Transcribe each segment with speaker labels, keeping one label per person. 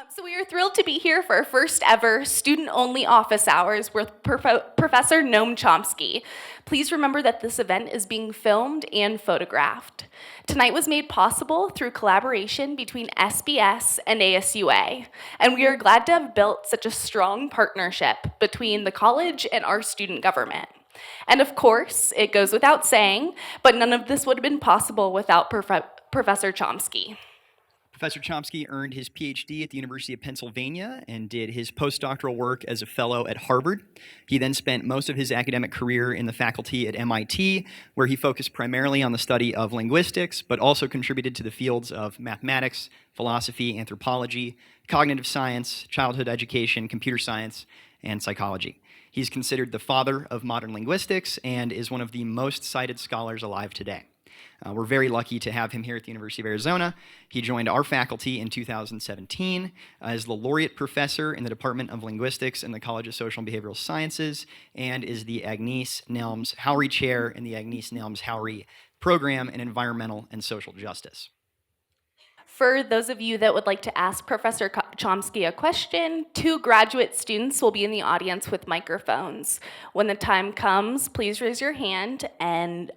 Speaker 1: So we are thrilled to be here for our first ever student-only office hours with Professor Noam Chomsky. Please remember that this event is being filmed and photographed. Tonight was made possible through collaboration between SBS and ASUA, and we are glad to have built such a strong partnership between the college and our student government. And of course, it goes without saying, but none of this would have been possible without Professor Chomsky.
Speaker 2: Professor Chomsky earned his PhD at the University of Pennsylvania and did his postdoctoral work as a fellow at Harvard. He then spent most of his academic career in the faculty at MIT, where he focused primarily on the study of linguistics, but also contributed to the fields of mathematics, philosophy, anthropology, cognitive science, childhood education, computer science, and psychology. He's considered the father of modern linguistics and is one of the most cited scholars alive today. We're very lucky to have him here at the University of Arizona. He joined our faculty in 2017 as the laureate professor in the Department of Linguistics in the College of Social and Behavioral Sciences and is the Agnese Nelms Haury Chair in the Agnese Nelms Haury Program in Environmental and Social Justice.
Speaker 1: For those of you that would like to ask Professor Chomsky a question, 2 graduate students will be in the audience with microphones. When the time comes, please raise your hand and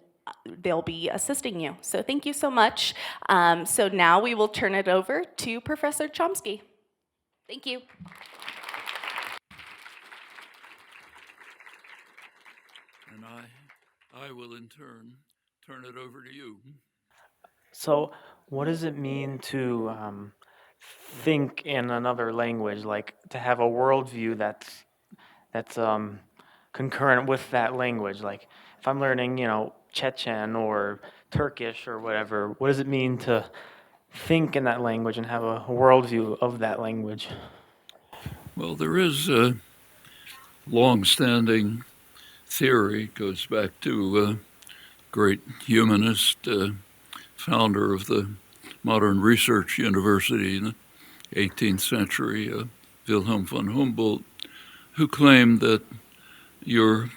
Speaker 1: they'll be assisting you. So thank you so much. So now we will turn it over to Professor Chomsky. Thank you.
Speaker 3: And I will in turn turn it over to you.
Speaker 4: So what does it mean to think in another language, like to have a worldview that's concurrent with that language? Like if I'm learning, Chechen or Turkish or whatever, what does it mean to think in that language and have a worldview of that language?
Speaker 3: Well, there is a long-standing theory, goes back to a great humanist, founder of the modern research university in the 18th century, Wilhelm von Humboldt, who claimed that your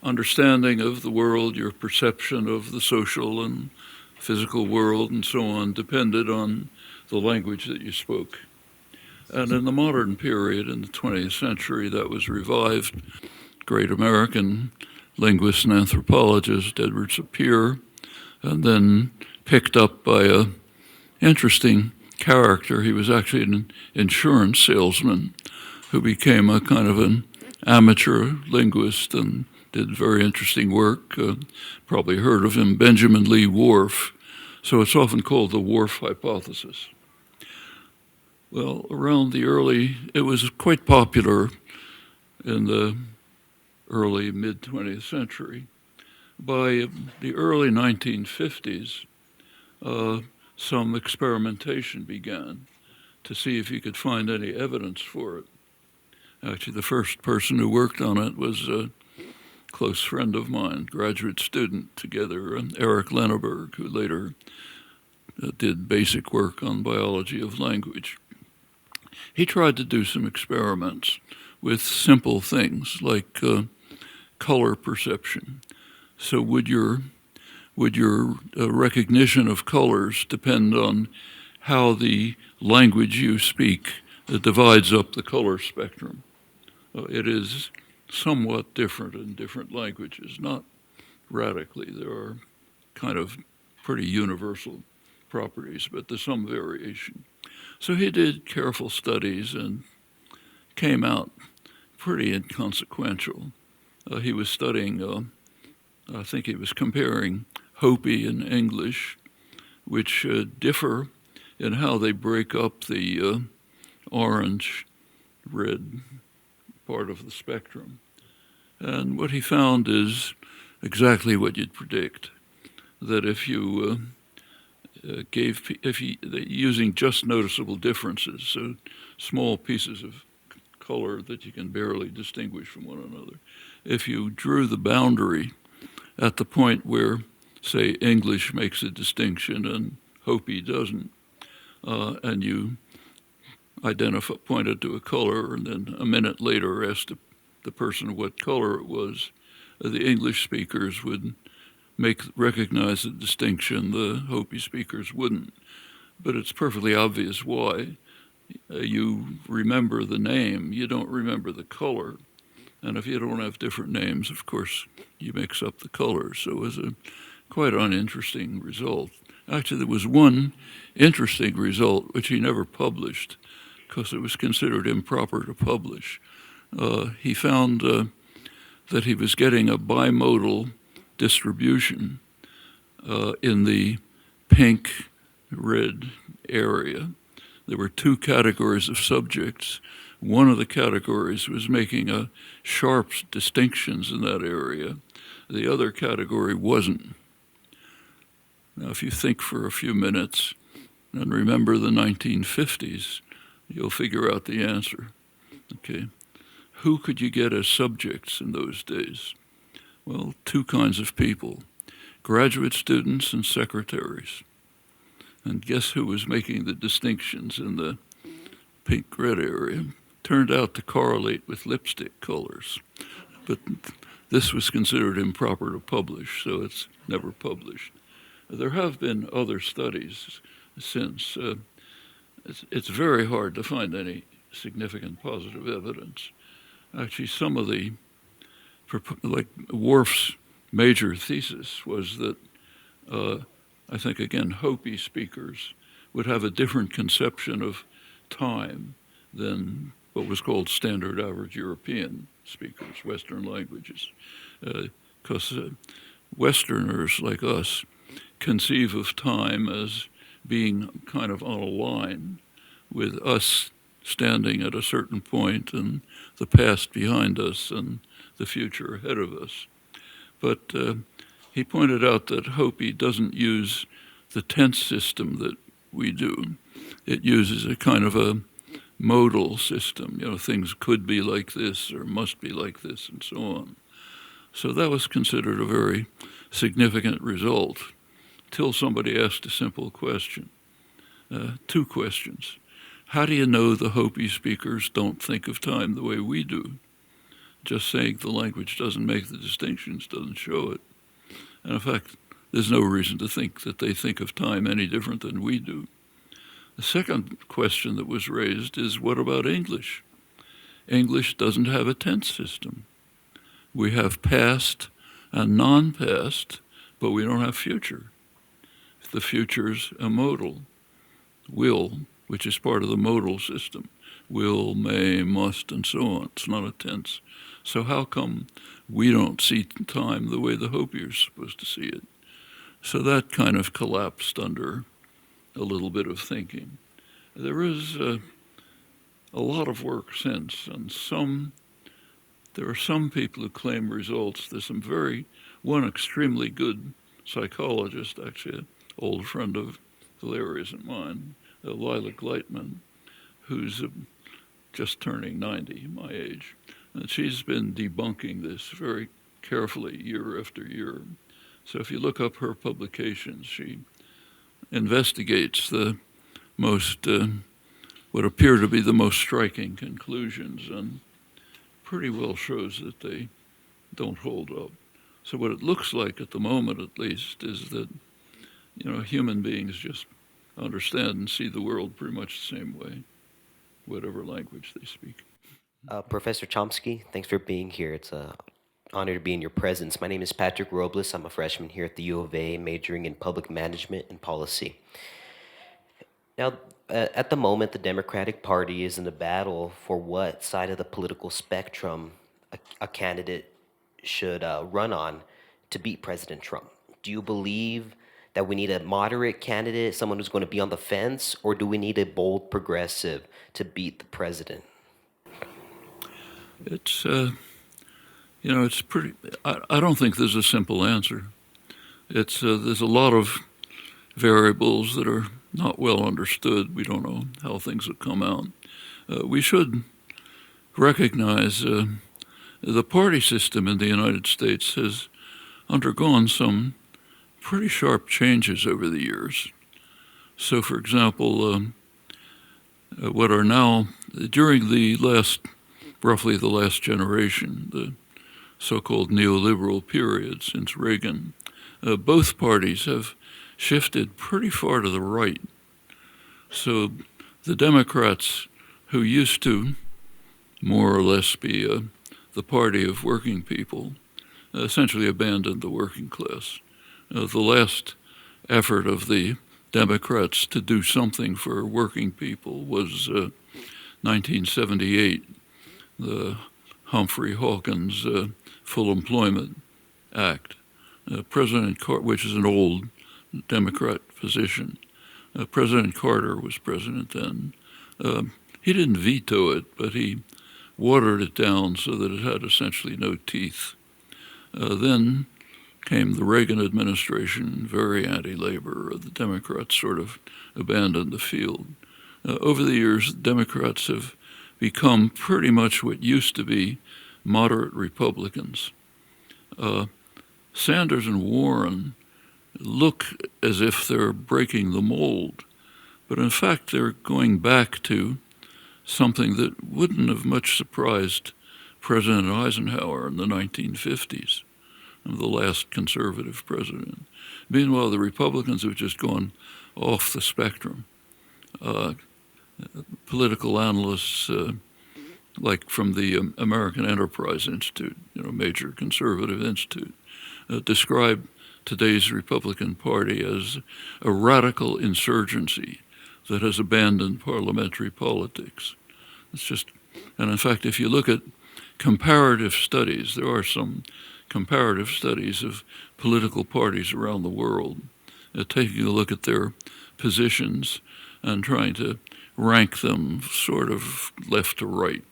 Speaker 3: understanding of the world, your perception of the social and physical world and so on depended on the language that you spoke. And in the modern period, in the 20th century, that was revived. Great American linguist and anthropologist Edward Sapir, and then picked up by an interesting character. He was actually an insurance salesman who became a kind of an amateur linguist and did very interesting work. Probably heard of him, Benjamin Lee Whorf. So it's often called the Whorf hypothesis. Well, it was quite popular in the early mid-20th century. By the early 1950s, some experimentation began to see if you could find any evidence for it. Actually, the first person who worked on it was a close friend of mine, graduate student together, Eric Lenneberg, who later did basic work on biology of language. He tried to do some experiments with simple things like color perception. So would your recognition of colors depend on how the language you speak divides up the color spectrum? It is somewhat different in different languages, not radically. There are kind of pretty universal properties, but there's some variation. So he did careful studies and came out pretty inconsequential. He was studying, I think he was comparing Hopi and English, which differ in how they break up the orange-red part of the spectrum. And what he found is exactly what you'd predict, that if you using just noticeable differences, so small pieces of color that you can barely distinguish from one another, if you drew the boundary at the point where, say, English makes a distinction and Hopi doesn't, and you pointed to a color and then a minute later asked the person what color it was, the English speakers would recognize the distinction, the Hopi speakers wouldn't. But it's perfectly obvious why. you remember the name, you don't remember the color. And if you don't have different names, of course, you mix up the colors. So it was a quite uninteresting result. Actually, there was one interesting result which he never published because it was considered improper to publish. He found that he was getting a bimodal distribution in the pink-red area. There were two categories of subjects. One of the categories was making a sharp distinctions in that area. The other category wasn't. Now, if you think for a few minutes and remember the 1950s, you'll figure out the answer. Okay. Who could you get as subjects in those days? Well, two kinds of people, graduate students and secretaries. And guess who was making the distinctions in the pink-red area? Turned out to correlate with lipstick colors. But this was considered improper to publish, so it's never published. There have been other studies since. It's very hard to find any significant positive evidence. Actually, some of the, like Worf's major thesis was that, I think again, Hopi speakers would have a different conception of time than what was called standard average European speakers, Western languages. Because Westerners like us conceive of time as being kind of on a line with us standing at a certain point and the past behind us and the future ahead of us. But he pointed out that Hopi doesn't use the tense system that we do. It uses a kind of a modal system. You know, things could be like this or must be like this and so on. So that was considered a very significant result till somebody asked a simple question. Two questions. How do you know the Hopi speakers don't think of time the way we do? Just saying the language doesn't make the distinctions doesn't show it. And in fact, there's no reason to think that they think of time any different than we do. The second question that was raised is, what about English? English doesn't have a tense system. We have past and non-past, but we don't have future. The future's a modal. Will, which is part of the modal system. Will, may, must, and so on. It's not a tense. So how come we don't see time the way the Hopi are supposed to see it? So that kind of collapsed under a little bit of thinking. There is a lot of work since, and there are some people who claim results. There's one extremely good psychologist, actually, an old friend of Hilarious and mine, Lila Gleitman, who's just turning 90, my age. And she's been debunking this very carefully year after year. So if you look up her publications, she investigates the most, what appear to be the most striking conclusions and pretty well shows that they don't hold up. So what it looks like at the moment, at least, is that, you know, human beings just understand and see the world pretty much the same way, whatever language they speak.
Speaker 5: Professor Chomsky, thanks for being here. It's an honor to be in your presence. My name is Patrick Robles. I'm a freshman here at the U of A, majoring in public management and policy. Now, at the moment, the Democratic Party is in a battle for what side of the political spectrum a candidate should run on to beat President Trump. Do you believe that we need a moderate candidate, someone who's going to be on the fence, or do we need a bold progressive to beat the president?
Speaker 3: It's, it's pretty, I don't think there's a simple answer. There's a lot of variables that are not well understood. We don't know how things will come out. We should recognize the party system in the United States has undergone some pretty sharp changes over the years. So, for example, what are now, during roughly the last generation, the so-called neoliberal period since Reagan, both parties have shifted pretty far to the right. So the Democrats, who used to more or less be the party of working people, essentially abandoned the working class. The last effort of the Democrats to do something for working people was 1978, the Humphrey Hawkins Full Employment Act, which is an old Democrat position. President Carter was president then. He didn't veto it, but he watered it down so that it had essentially no teeth. Then came the Reagan administration, very anti-labor. The Democrats sort of abandoned the field. Over the years, Democrats have become pretty much what used to be moderate Republicans. Sanders and Warren look as if they're breaking the mold, but in fact they're going back to something that wouldn't have much surprised President Eisenhower in the 1950s, the last conservative president. Meanwhile, the Republicans have just gone off the spectrum. Political analysts, like from the American Enterprise Institute, major conservative institute, describe today's Republican Party as a radical insurgency that has abandoned parliamentary politics. And in fact, if you look at comparative studies, there are some comparative studies of political parties around the world, taking a look at their positions and trying to rank them sort of left to right,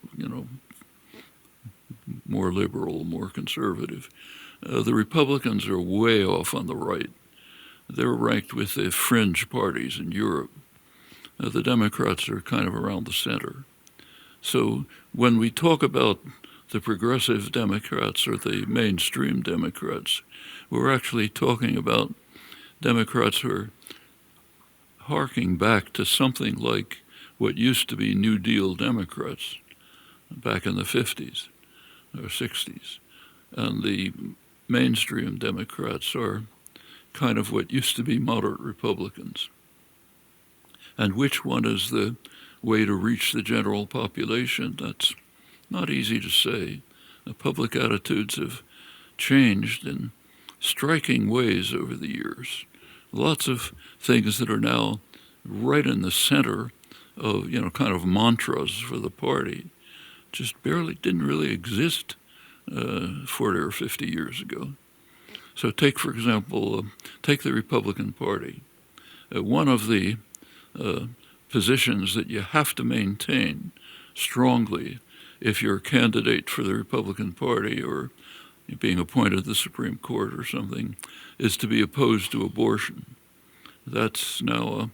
Speaker 3: more liberal, more conservative. The Republicans are way off on the right. They're ranked with the fringe parties in Europe. The Democrats are kind of around the center. So when we talk about the progressive Democrats or the mainstream Democrats, we're actually talking about Democrats who are harking back to something like what used to be New Deal Democrats back in the 50s or 60s. And the mainstream Democrats are kind of what used to be moderate Republicans. And which one is the way to reach the general population? That's not easy to say. The public attitudes have changed in striking ways over the years. Lots of things that are now right in the center of, kind of mantras for the party just didn't really exist 40 or 50 years ago. So take, for example, take the Republican Party. One of the positions that you have to maintain strongly if you're a candidate for the Republican Party or being appointed to the Supreme Court or something is to be opposed to abortion. That's now a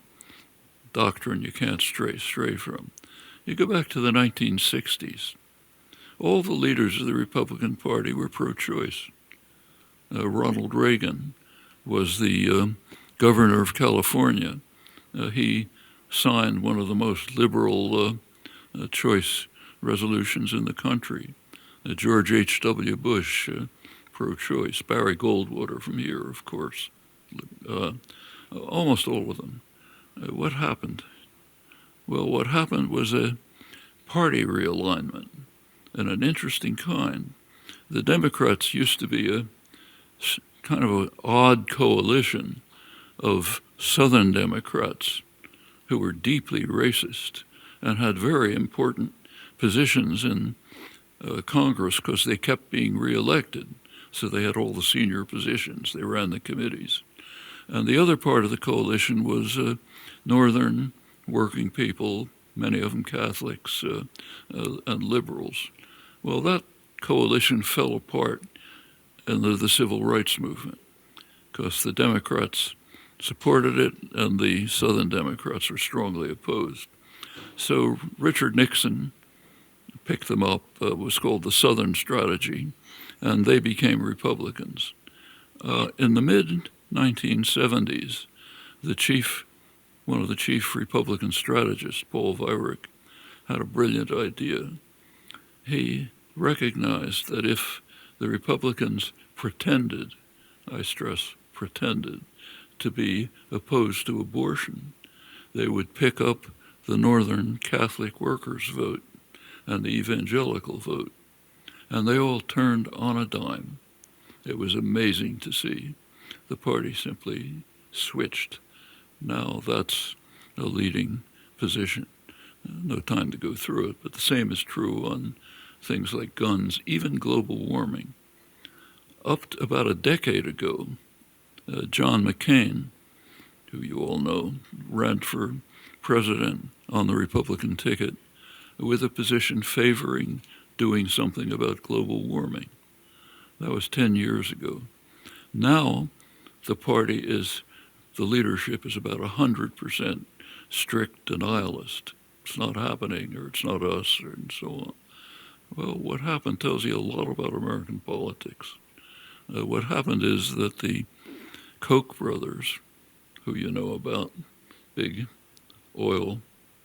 Speaker 3: doctrine you can't stray from. You go back to the 1960s. All the leaders of the Republican Party were pro-choice. Ronald Reagan was the governor of California. He signed one of the most liberal choice resolutions in the country. George H.W. Bush, pro-choice. Barry Goldwater from here, of course. Almost all of them. What happened? Well, what happened was a party realignment, and an interesting kind. The Democrats used to be a kind of an odd coalition of Southern Democrats who were deeply racist and had very important positions in Congress because they kept being reelected. So they had all the senior positions. They ran the committees. And the other part of the coalition was Northern working people, many of them Catholics and liberals. Well, that coalition fell apart in the civil rights movement because the Democrats supported it and the Southern Democrats were strongly opposed. So Richard Nixon picked them up, was called the Southern Strategy, and they became Republicans. In the mid-1970s, one of the chief Republican strategists, Paul Weyrich, had a brilliant idea. He recognized that if the Republicans pretended, I stress pretended, to be opposed to abortion, they would pick up the Northern Catholic workers' vote and the evangelical vote, and they all turned on a dime. It was amazing to see. The party simply switched. Now that's a leading position. No time to go through it, but the same is true on things like guns, even global warming. Up to about a decade ago, John McCain, who you all know, ran for president on the Republican ticket with a position favoring doing something about global warming. That was 10 years ago. Now, the leadership is about 100% strict denialist. It's not happening, or it's not us, and so on. Well, what happened tells you a lot about American politics. What happened is that the Koch brothers, who you know about, big oil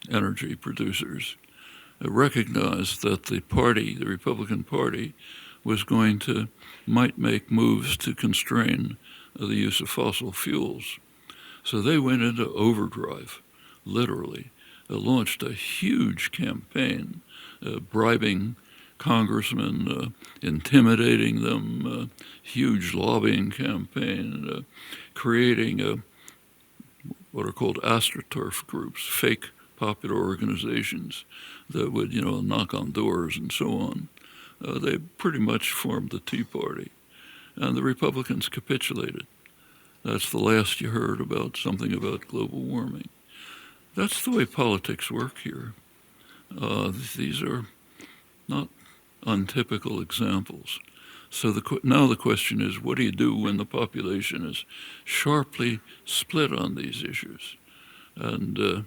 Speaker 3: energy producers, recognized that the Republican Party, might make moves to constrain the use of fossil fuels. So they went into overdrive, literally, launched a huge campaign, bribing congressmen, intimidating them, huge lobbying campaign, creating what are called astroturf groups, fake popular organizations that would, knock on doors and so on. They pretty much formed the Tea Party, and the Republicans capitulated. That's the last you heard about something about global warming. That's the way politics work here. These are not untypical examples. So now the question is, what do you do when the population is sharply split on these issues? And,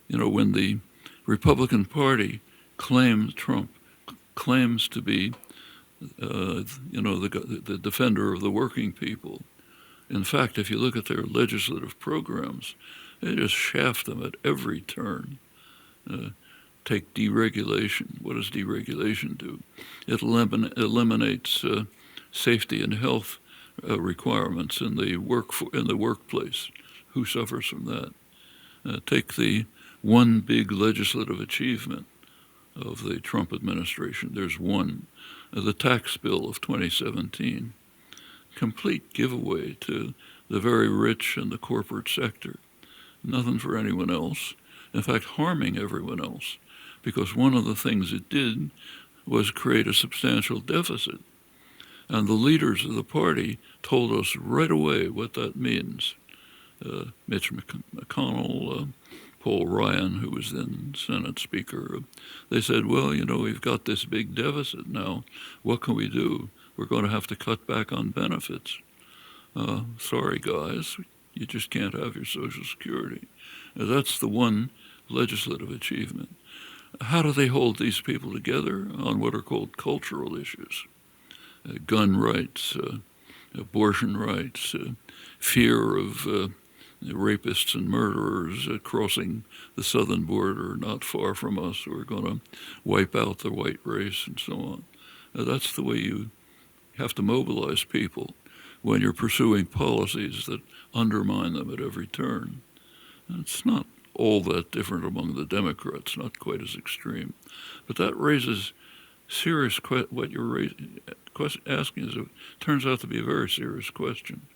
Speaker 3: when the Republican Party Trump claims to be, the defender of the working people. In fact, if you look at their legislative programs, they just shaft them at every turn. Take deregulation. What does deregulation do? It eliminates safety and health requirements in the workplace. Who suffers from that? Take the one big legislative achievement of the Trump administration. There's one, the tax bill of 2017. Complete giveaway to the very rich and the corporate sector. Nothing for anyone else. In fact, harming everyone else, because one of the things it did was create a substantial deficit. And the leaders of the party told us right away what that means. Mitch McConnell, Paul Ryan, who was then Senate Speaker, they said, well, we've got this big deficit now. What can we do? We're going to have to cut back on benefits. Sorry, guys, you just can't have your Social Security. That's the one legislative achievement. How do they hold these people together on what are called cultural issues? Gun rights, abortion rights, fear of rapists and murderers crossing the southern border not far from us who are going to wipe out the white race and so on. That's the way you have to mobilize people when you're pursuing policies that undermine them at every turn. It's not all that different among the Democrats, not quite as extreme. But that raises serious what you're asking turns out to be a very serious question.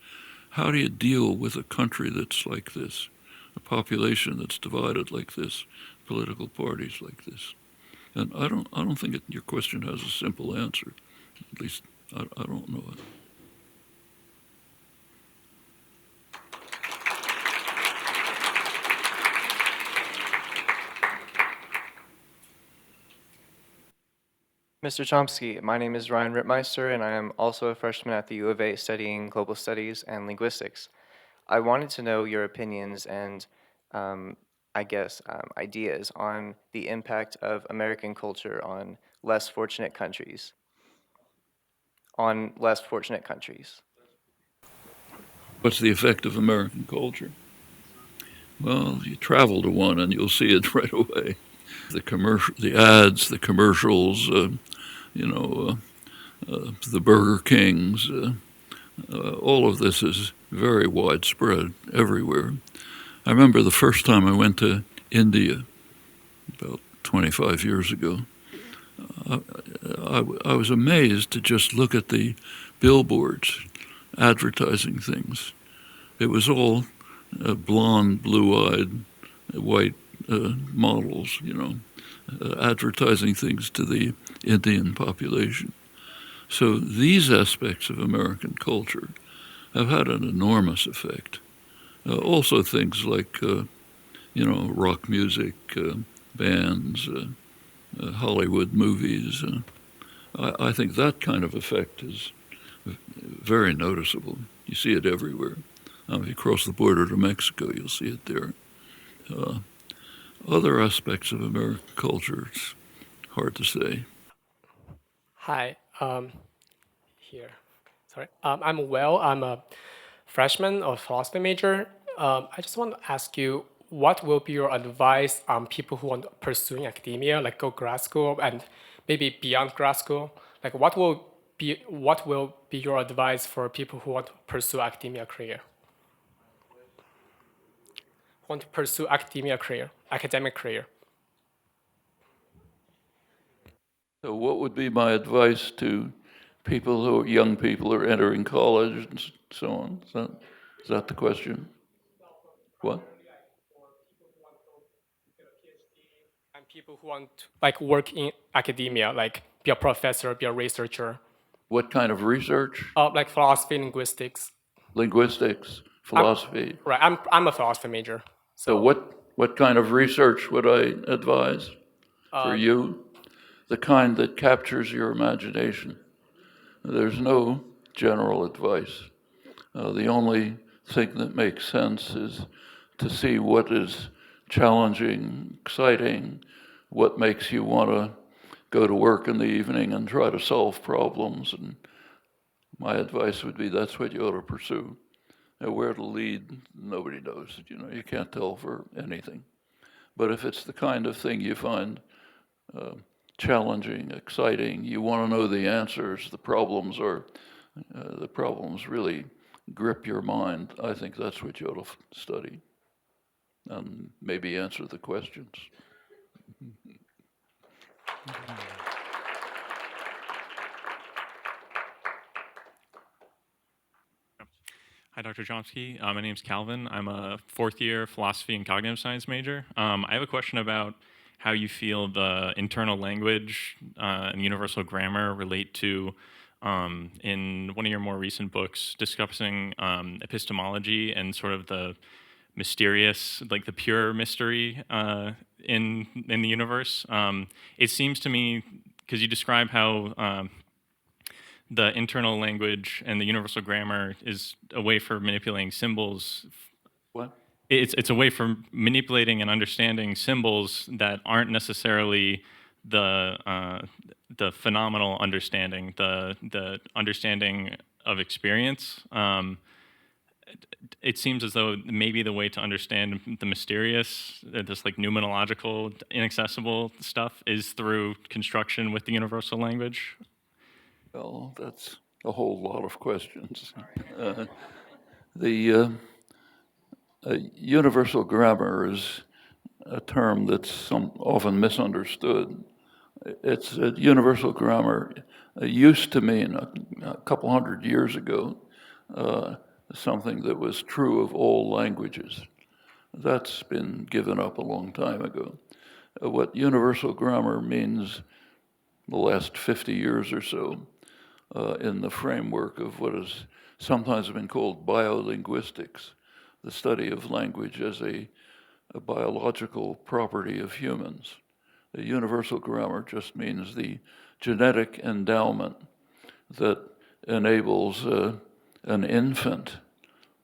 Speaker 3: How do you deal with a country that's like this, a population that's divided like this, political parties like this? And I don't think your question has a simple answer. At least I don't know it.
Speaker 6: Mr. Chomsky, my name is Ryan Meister, and I am also a freshman at the U of A studying global studies and linguistics. I wanted to know your opinions and, ideas on the impact of American culture on less fortunate countries.
Speaker 3: What's the effect of American culture? Well, you travel to one and you'll see it right away. The ads, the commercials, the Burger Kings, all of this is very widespread everywhere. I remember the first time I went to India about 25 years ago. I was amazed to just look at the billboards advertising things. It was all blonde, blue-eyed, white models, advertising things to the Indian population. So these aspects of American culture have had an enormous effect. Also things like, rock music, bands, Hollywood movies. I think that kind of effect is very noticeable. You see it everywhere. If you cross the border to Mexico, you'll see it there. Other aspects of American culture, it's hard to say.
Speaker 7: Hi, here. Sorry, I'm Will. I'm a freshman or philosophy major. I just want to ask you, what will be your advice on people who want pursuing academia, like go grad school and maybe beyond grad school? Like, what will be your advice for people who want to pursue academia career? Want to pursue academic career.
Speaker 3: So what would be my advice to young people who are entering college and so on? Is that the question? What?
Speaker 7: And people who want to like work in academia, like be a professor, be a researcher.
Speaker 3: What kind of research?
Speaker 7: Like philosophy, linguistics.
Speaker 3: Linguistics, philosophy.
Speaker 7: Right, I'm a philosophy major.
Speaker 3: So what kind of research would I advise for you? The kind that captures your imagination. There's no general advice. The only thing that makes sense is to see what is challenging, exciting, what makes you want to go to work in the evening and try to solve problems. And my advice would be that's what you ought to pursue. And where to lead, nobody knows. You can't tell for anything. But if it's the kind of thing you find challenging, exciting, you want to know the answers, the problems really grip your mind, I think that's what you ought to study and maybe answer the questions.
Speaker 8: Hi, Dr. Chomsky. My name's Calvin. I'm a fourth-year philosophy and cognitive science major. I have a question about how you feel the internal language and universal grammar relate to, in one of your more recent books, discussing epistemology and sort of the mysterious, like the pure mystery in the universe. It seems to me, because you describe how the internal language and the universal grammar is a way for manipulating symbols.
Speaker 3: What?
Speaker 8: It's a way for manipulating and understanding symbols that aren't necessarily the phenomenal understanding, the understanding of experience. It seems as though maybe the way to understand the mysterious, this like numenological, inaccessible stuff is through construction with the universal language.
Speaker 3: Well, that's a whole lot of questions. The universal grammar is a term that's often misunderstood. It's a universal grammar used to mean a couple hundred years ago something that was true of all languages. That's been given up a long time ago. What universal grammar means the last 50 years or so in the framework of what has sometimes been called biolinguistics, the study of language as a biological property of humans. The universal grammar just means the genetic endowment that enables an infant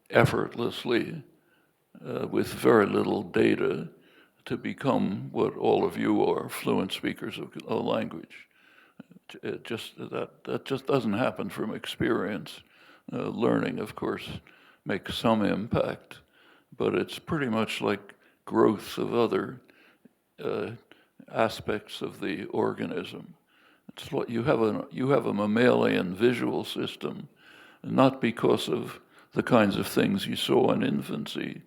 Speaker 3: effortlessly, with very little data, to become what all of you are, fluent speakers of a language. That just doesn't happen from experience. Learning, of course, makes some impact, but it's pretty much like growth of other aspects of the organism. It's what you have a mammalian visual system, not because of the kinds of things you saw in infancy,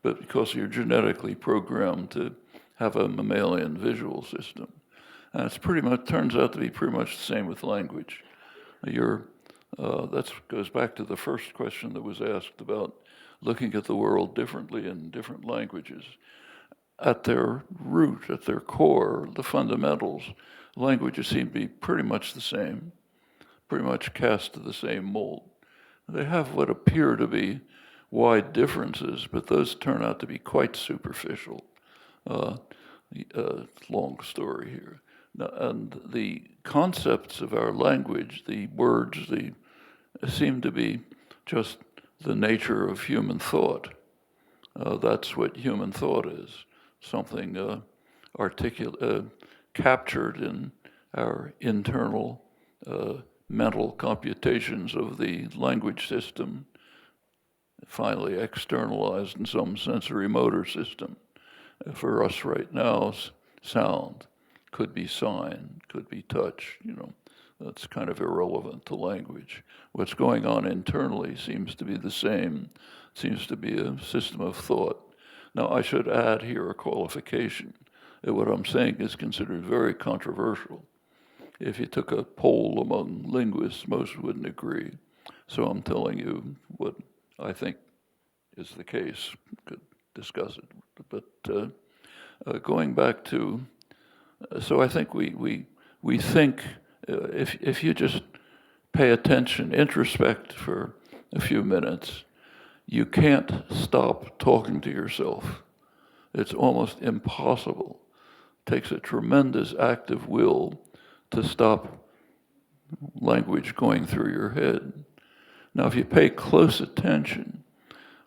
Speaker 3: but because you're genetically programmed to have a mammalian visual system. And it's pretty much, turns out to be pretty much the same with language. That goes back to the first question that was asked about looking at the world differently in different languages. At their root, at their core, the fundamentals, languages seem to be pretty much the same, pretty much cast to the same mold. They have what appear to be wide differences, but those turn out to be quite superficial. Long story here. And the concepts of our language, the words, seem to be just the nature of human thought. That's what human thought is, something captured in our internal mental computations of the language system, finally externalized in some sensory motor system. For us right now, sound could be sign, could be touch, that's kind of irrelevant to language. What's going on internally seems to be the same, seems to be a system of thought. Now, I should add here a qualification that what I'm saying is considered very controversial. If you took a poll among linguists, most wouldn't agree. So I'm telling you what I think is the case. Could discuss it. But going back to, so I think we think, if you just pay attention, introspect for a few minutes, you can't stop talking to yourself. It's almost impossible. It takes a tremendous act of will to stop language going through your head. Now, if you pay close attention,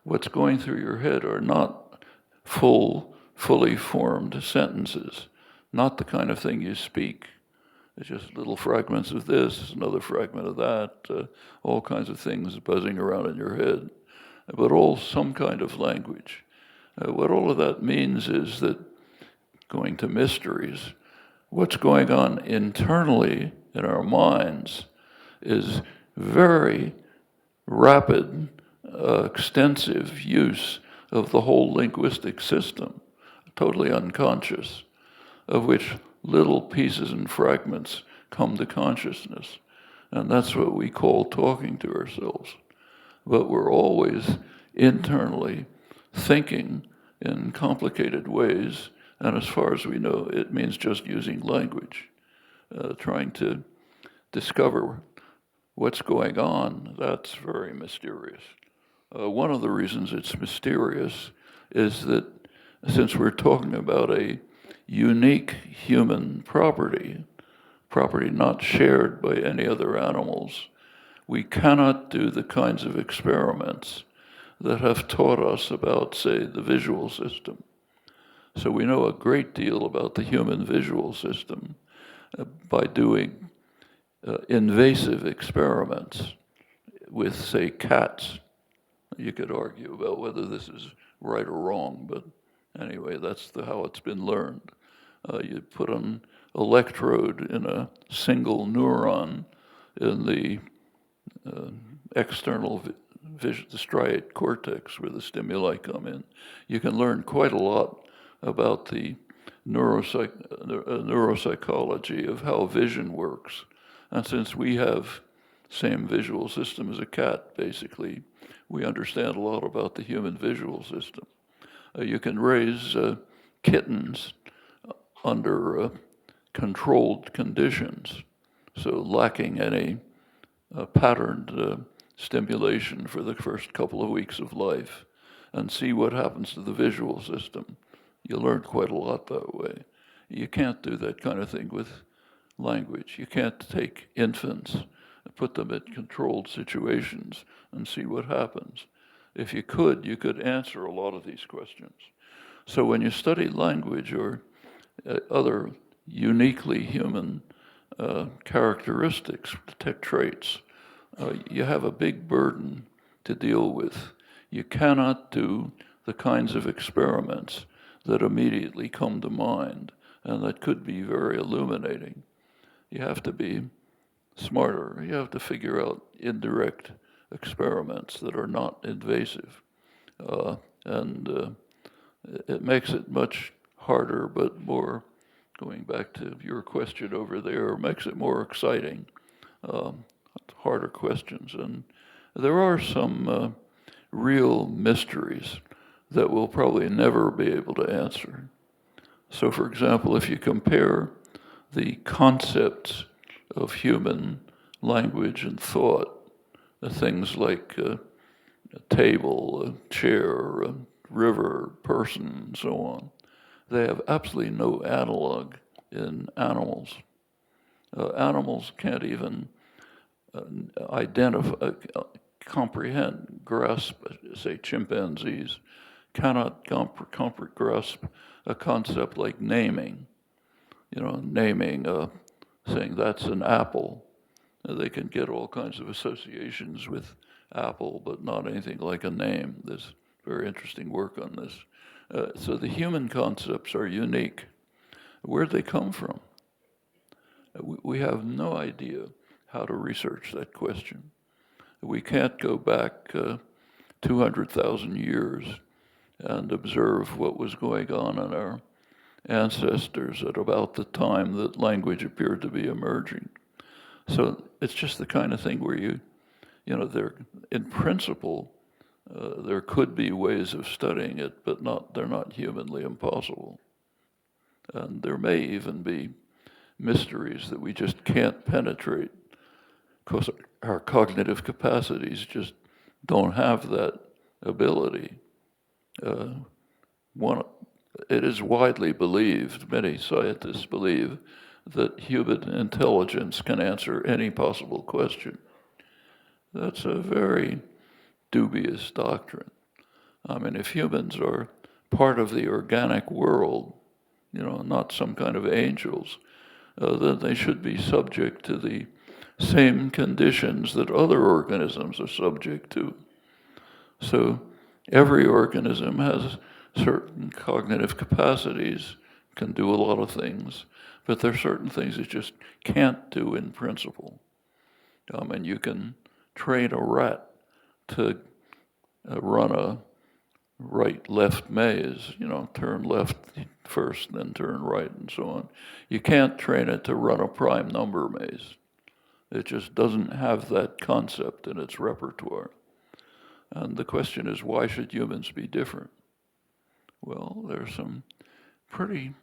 Speaker 3: what's going through your head are not fully formed sentences, not the kind of thing you speak. It's just little fragments of this, another fragment of that, all kinds of things buzzing around in your head, but all some kind of language. What all of that means is that, going to mysteries, what's going on internally in our minds is very rapid, extensive use of the whole linguistic system, totally unconscious, of which little pieces and fragments come to consciousness. And that's what we call talking to ourselves. But we're always internally thinking in complicated ways, and as far as we know, it means just using language, trying to discover what's going on. That's very mysterious. One of the reasons it's mysterious is that since we're talking about a unique human property not shared by any other animals, we cannot do the kinds of experiments that have taught us about, say, the visual system. So we know a great deal about the human visual system by doing invasive experiments with, say, cats. You could argue about whether this is right or wrong, but anyway, that's how it's been learned. You put an electrode in a single neuron in the external vision, the striate cortex, where the stimuli come in. You can learn quite a lot about the neuropsychology of how vision works. And since we have same visual system as a cat, basically, we understand a lot about the human visual system. You can raise kittens under controlled conditions, so lacking any patterned stimulation for the first couple of weeks of life, and see what happens to the visual system. You learn quite a lot that way. You can't do that kind of thing with language. You can't take infants and put them in controlled situations and see what happens. If you could answer a lot of these questions. So when you study language or other uniquely human characteristics, traits, you have a big burden to deal with. You cannot do the kinds of experiments that immediately come to mind and that could be very illuminating. You have to be smarter. You have to figure out indirect experiments that are not invasive. And it makes it much harder, but more, going back to your question over there, makes it more exciting. Harder questions. And there are some real mysteries that we'll probably never be able to answer. So, for example, if you compare the concepts of human language and thought, things like a table, a chair, a river, person, and so on, they have absolutely no analog in animals. Animals can't even identify, comprehend, grasp, say chimpanzees, cannot grasp a concept like naming. Naming, saying that's an apple. They can get all kinds of associations with apple, but not anything like a name. There's very interesting work on this. So the human concepts are unique. Where'd they come from? We have no idea how to research that question. We can't go back 200,000 years and observe what was going on in our ancestors at about the time that language appeared to be emerging. So it's just the kind of thing where there, in principle, there could be ways of studying it, but they're not humanly impossible. And there may even be mysteries that we just can't penetrate because our cognitive capacities just don't have that ability. It is widely believed, many scientists believe, that human intelligence can answer any possible question. That's a very dubious doctrine. I mean, if humans are part of the organic world, not some kind of angels, then they should be subject to the same conditions that other organisms are subject to. So every organism has certain cognitive capacities, can do a lot of things, but there are certain things it just can't do in principle. I mean, you can train a rat to run a right-left maze, turn left first, then turn right, and so on. You can't train it to run a prime number maze. It just doesn't have that concept in its repertoire. And the question is, why should humans be different? Well, there's some pretty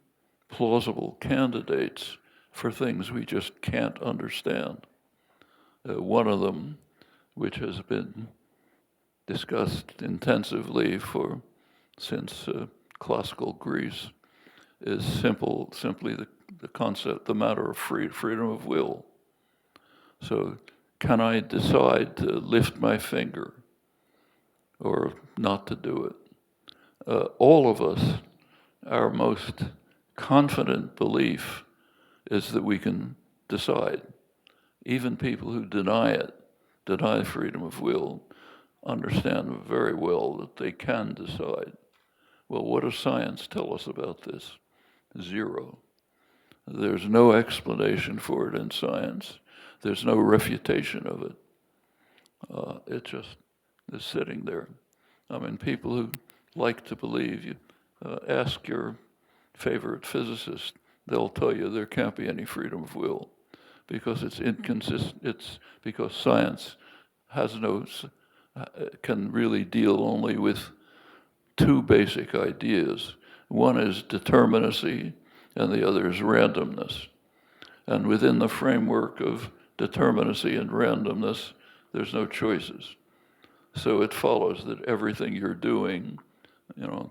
Speaker 3: plausible candidates for things we just can't understand. One of them, which has been discussed intensively since classical Greece, is simply the concept, the matter of freedom of will. So, can I decide to lift my finger or not to do it? All of us, our most confident belief is that we can decide. Even people who deny freedom of will, understand very well that they can decide. Well, what does science tell us about this? Zero. There's no explanation for it in science. There's no refutation of it. It just is sitting there. I mean, people who like to believe, you ask your favorite physicist, they'll tell you there can't be any freedom of will because it's inconsistent. It's because science can really deal only with two basic ideas. One is determinacy, and the other is randomness. And within the framework of determinacy and randomness, there's no choices. So it follows that everything you're doing,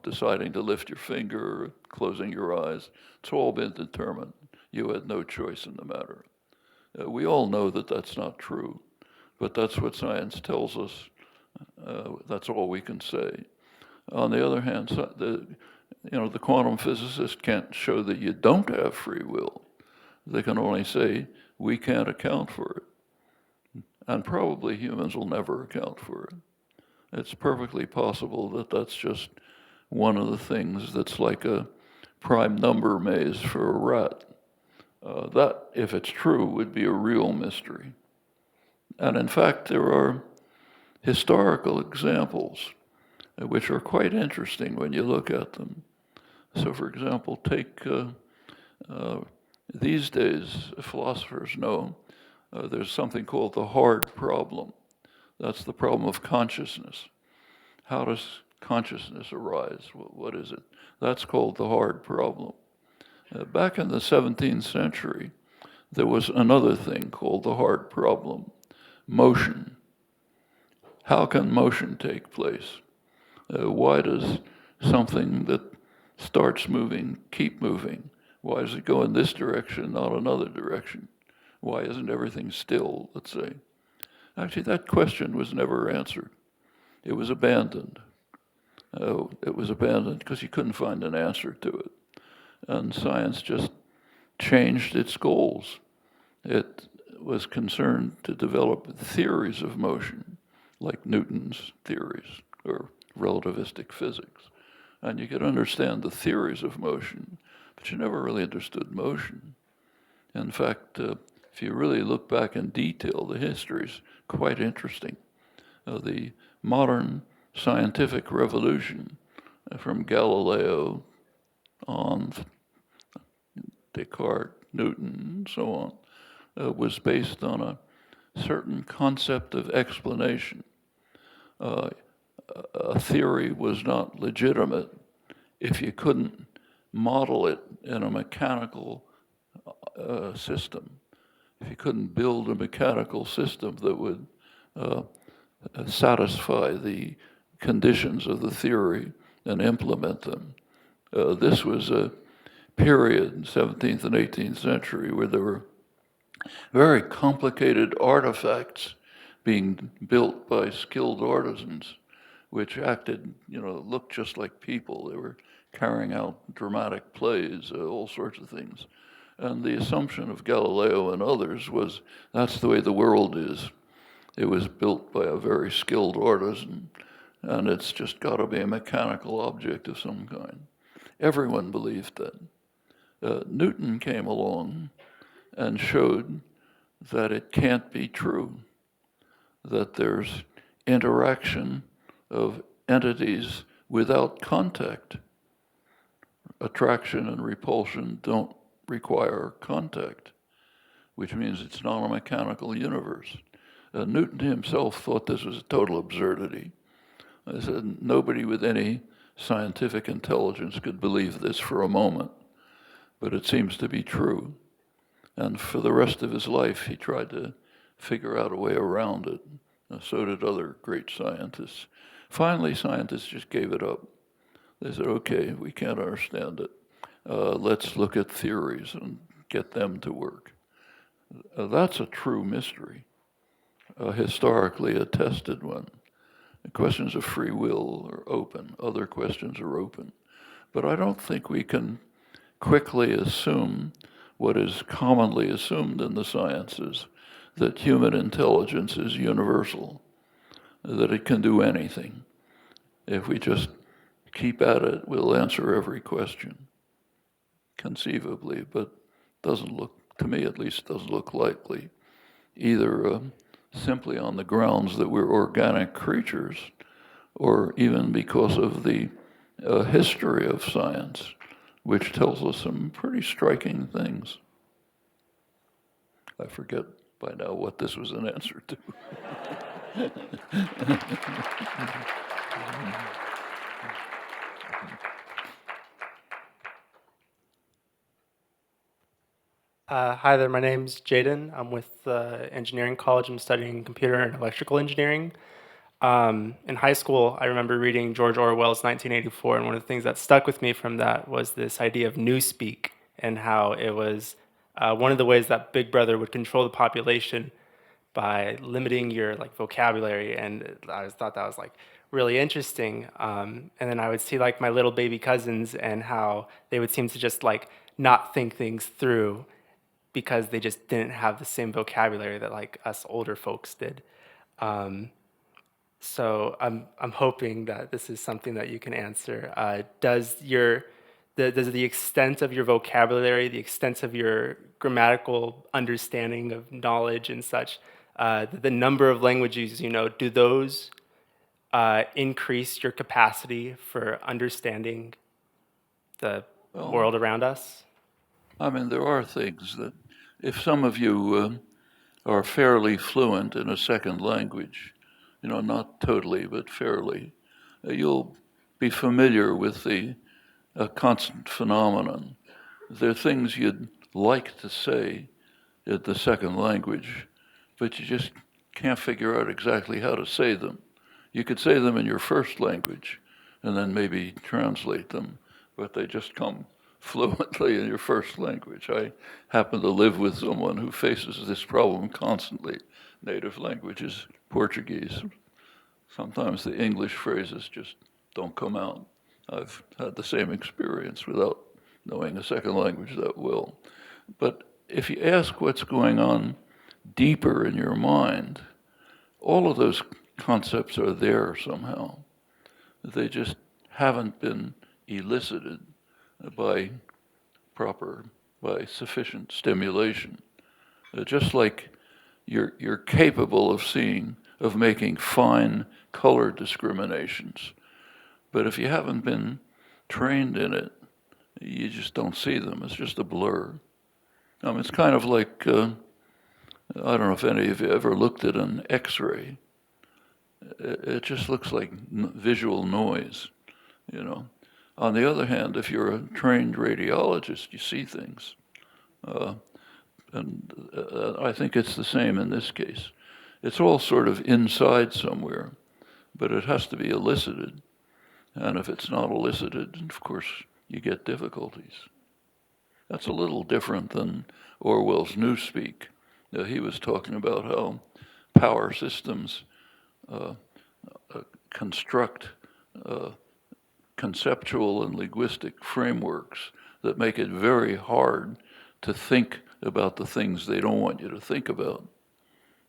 Speaker 3: deciding to lift your finger, closing your eyes, it's all been determined. You had no choice in the matter. We all know that that's not true, but that's what science tells us. That's all we can say. On the other hand, the quantum physicist can't show that you don't have free will. They can only say, we can't account for it. And probably humans will never account for it. It's perfectly possible that that's just one of the things that's like a prime number maze for a rat. That, if it's true, would be a real mystery. And in fact, there are historical examples which are quite interesting when you look at them. So, for example, take these days, philosophers know there's something called the hard problem. That's the problem of consciousness. How does consciousness arise? What is it? That's called the hard problem. Back in the 17th century, there was another thing called the hard problem, motion. How can motion take place? Why does something that starts moving keep moving? Why does it go in this direction, not another direction? Why isn't everything still, let's say? Actually, that question was never answered. It was abandoned. It was abandoned because you couldn't find an answer to it. And science just changed its goals. It was concerned to develop theories of motion, like Newton's theories or relativistic physics. And you could understand the theories of motion, but you never really understood motion. In fact, if you really look back in detail, the history is quite interesting. The modern scientific revolution from Galileo on, Descartes, Newton, and so on, was based on a certain concept of explanation. A theory was not legitimate if you couldn't model it in a mechanical system. If you couldn't build a mechanical system that would satisfy the conditions of the theory and implement them. This was a period, 17th and 18th century, where there were very complicated artifacts being built by skilled artisans, which acted, looked just like people. They were carrying out dramatic plays, all sorts of things. And the assumption of Galileo and others was that's the way the world is. It was built by a very skilled artisan, and it's just got to be a mechanical object of some kind. Everyone believed that. Newton came along and showed that it can't be true, that there's interaction of entities without contact. Attraction and repulsion don't require contact, which means it's not a mechanical universe. Newton himself thought this was a total absurdity. I said nobody with any scientific intelligence could believe this for a moment, but it seems to be true. And for the rest of his life, he tried to figure out a way around it. So did other great scientists. Finally, scientists just gave it up. They said, okay, we can't understand it. Let's look at theories and get them to work. That's a true mystery, a historically attested one. The questions of free will are open. Other questions are open. But I don't think we can quickly assume what is commonly assumed in the sciences, that human intelligence is universal, that it can do anything. If we just keep at it, we'll answer every question, conceivably, but doesn't look, to me at least, doesn't look likely, either simply on the grounds that we're organic creatures, or even because of the history of science, which tells us some pretty striking things. I forget by now what this was an answer to.
Speaker 7: Hi there, my name's Jayden. I'm with engineering college. I'm studying computer and electrical engineering. In high school, I remember reading George Orwell's 1984, and one of the things that stuck with me from that was this idea of Newspeak, and how it was one of the ways that Big Brother would control the population by limiting your vocabulary, and I thought that was really interesting. And then I would see my little baby cousins and how they would seem to just not think things through because they just didn't have the same vocabulary that us older folks did. So I'm hoping that this is something that you can answer. Does the extent of your vocabulary, the extent of your grammatical understanding of knowledge and such, the number of languages you know, do those increase your capacity for understanding the
Speaker 3: Well,
Speaker 7: world around us?
Speaker 3: I mean, there are things that, if some of you are fairly fluent in a second language, not totally, but fairly, you'll be familiar with the constant phenomenon. There are things you'd like to say in the second language, but you just can't figure out exactly how to say them. You could say them in your first language and then maybe translate them, but they just come fluently in your first language. I happen to live with someone who faces this problem constantly. Native language is Portuguese. Sometimes the English phrases just don't come out. I've had the same experience without knowing a second language that well. But if you ask what's going on deeper in your mind, all of those concepts are there somehow. They just haven't been elicited by sufficient stimulation. Just like you're capable of making fine color discriminations, but if you haven't been trained in it, you just don't see them. It's just a blur. I mean, it's kind of like, I don't know if any of you ever looked at an X-ray. It just looks like visual noise, On the other hand, if you're a trained radiologist, you see things. And I think it's the same in this case. It's all sort of inside somewhere, but it has to be elicited. And if it's not elicited, of course, you get difficulties. That's a little different than Orwell's Newspeak. He was talking about how power systems construct conceptual and linguistic frameworks that make it very hard to think about the things they don't want you to think about.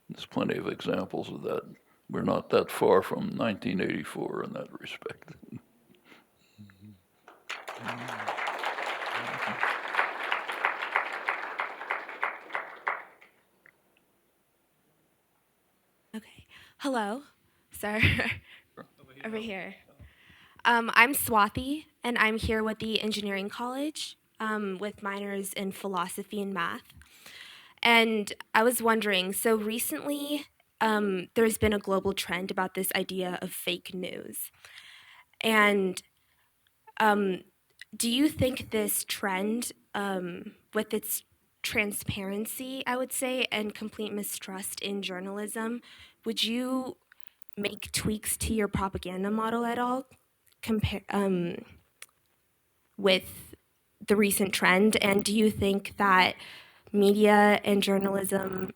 Speaker 3: There's plenty of examples of that. We're not that far from 1984 in that respect.
Speaker 9: Okay. Hello, sir. Over here. I'm Swathi, and I'm here with the Engineering College with minors in philosophy and math. And I was wondering, so recently there's been a global trend about this idea of fake news. And do you think this trend, with its transparency, I would say, and complete mistrust in journalism, would you make tweaks to your propaganda model at all with the recent trend? And do you think that media and journalism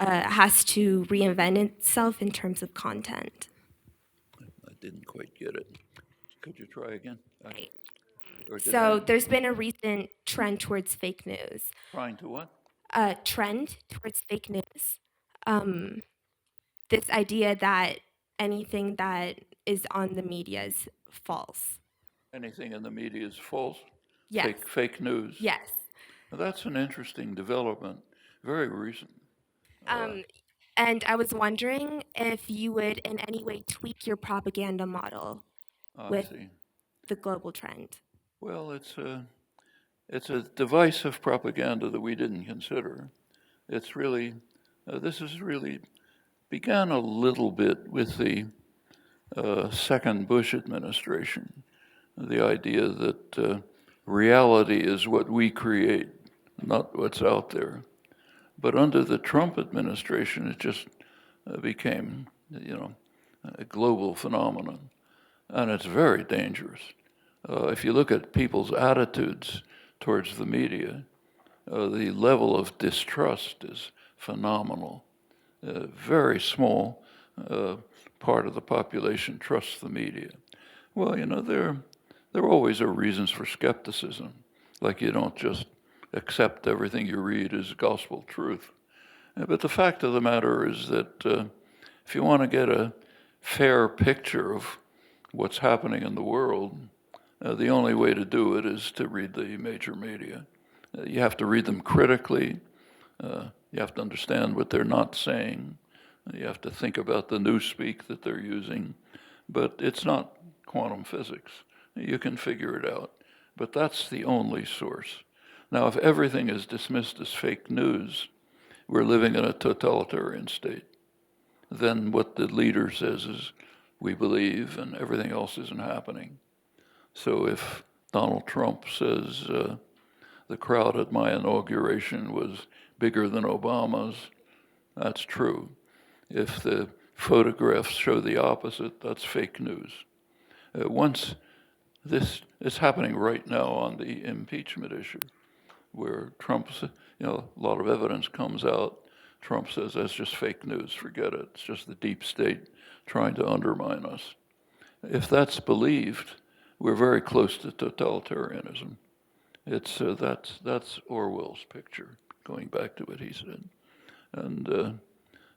Speaker 9: has to reinvent itself in terms of content?
Speaker 3: I didn't quite get it. Could you try again?
Speaker 9: Right. So there's been a recent trend towards fake news.
Speaker 3: Trying to what?
Speaker 9: Trend towards fake news. This idea that anything that is on the media is false.
Speaker 3: Anything in the media is false?
Speaker 9: Yes.
Speaker 3: Fake news?
Speaker 9: Yes.
Speaker 3: Well, that's an interesting development, very recent.
Speaker 9: And I was wondering if you would in any way tweak your propaganda model with the global trend.
Speaker 3: Well, it's a device of propaganda that we didn't consider. It's really, this has really began a little bit with the second Bush administration. The idea that reality is what we create, not what's out there. But under the Trump administration, it just became, a global phenomenon. And it's very dangerous. If you look at people's attitudes towards the media, the level of distrust is phenomenal. A very small part of the population trusts the media. Well, there always are reasons for skepticism. Like you don't just accept everything you read as gospel truth. But the fact of the matter is that if you want to get a fair picture of what's happening in the world, the only way to do it is to read the major media. You have to read them critically. You have to understand what they're not saying. You have to think about the newspeak that they're using. But it's not quantum physics. You can figure it out. but that's the only source. Now, if everything is dismissed as fake news, we're living in a totalitarian state. Then what the leader says is, we believe, and everything else isn't happening. So if Donald Trump says the crowd at my inauguration was bigger than Obama's, that's true. If the photographs show the opposite, that's fake news. Once this is happening right now on the impeachment issue, where Trump's, a lot of evidence comes out. Trump says that's just fake news, forget it. It's just the deep state trying to undermine us. If that's believed, we're very close to totalitarianism. It's that's Orwell's picture, going back to what he said. And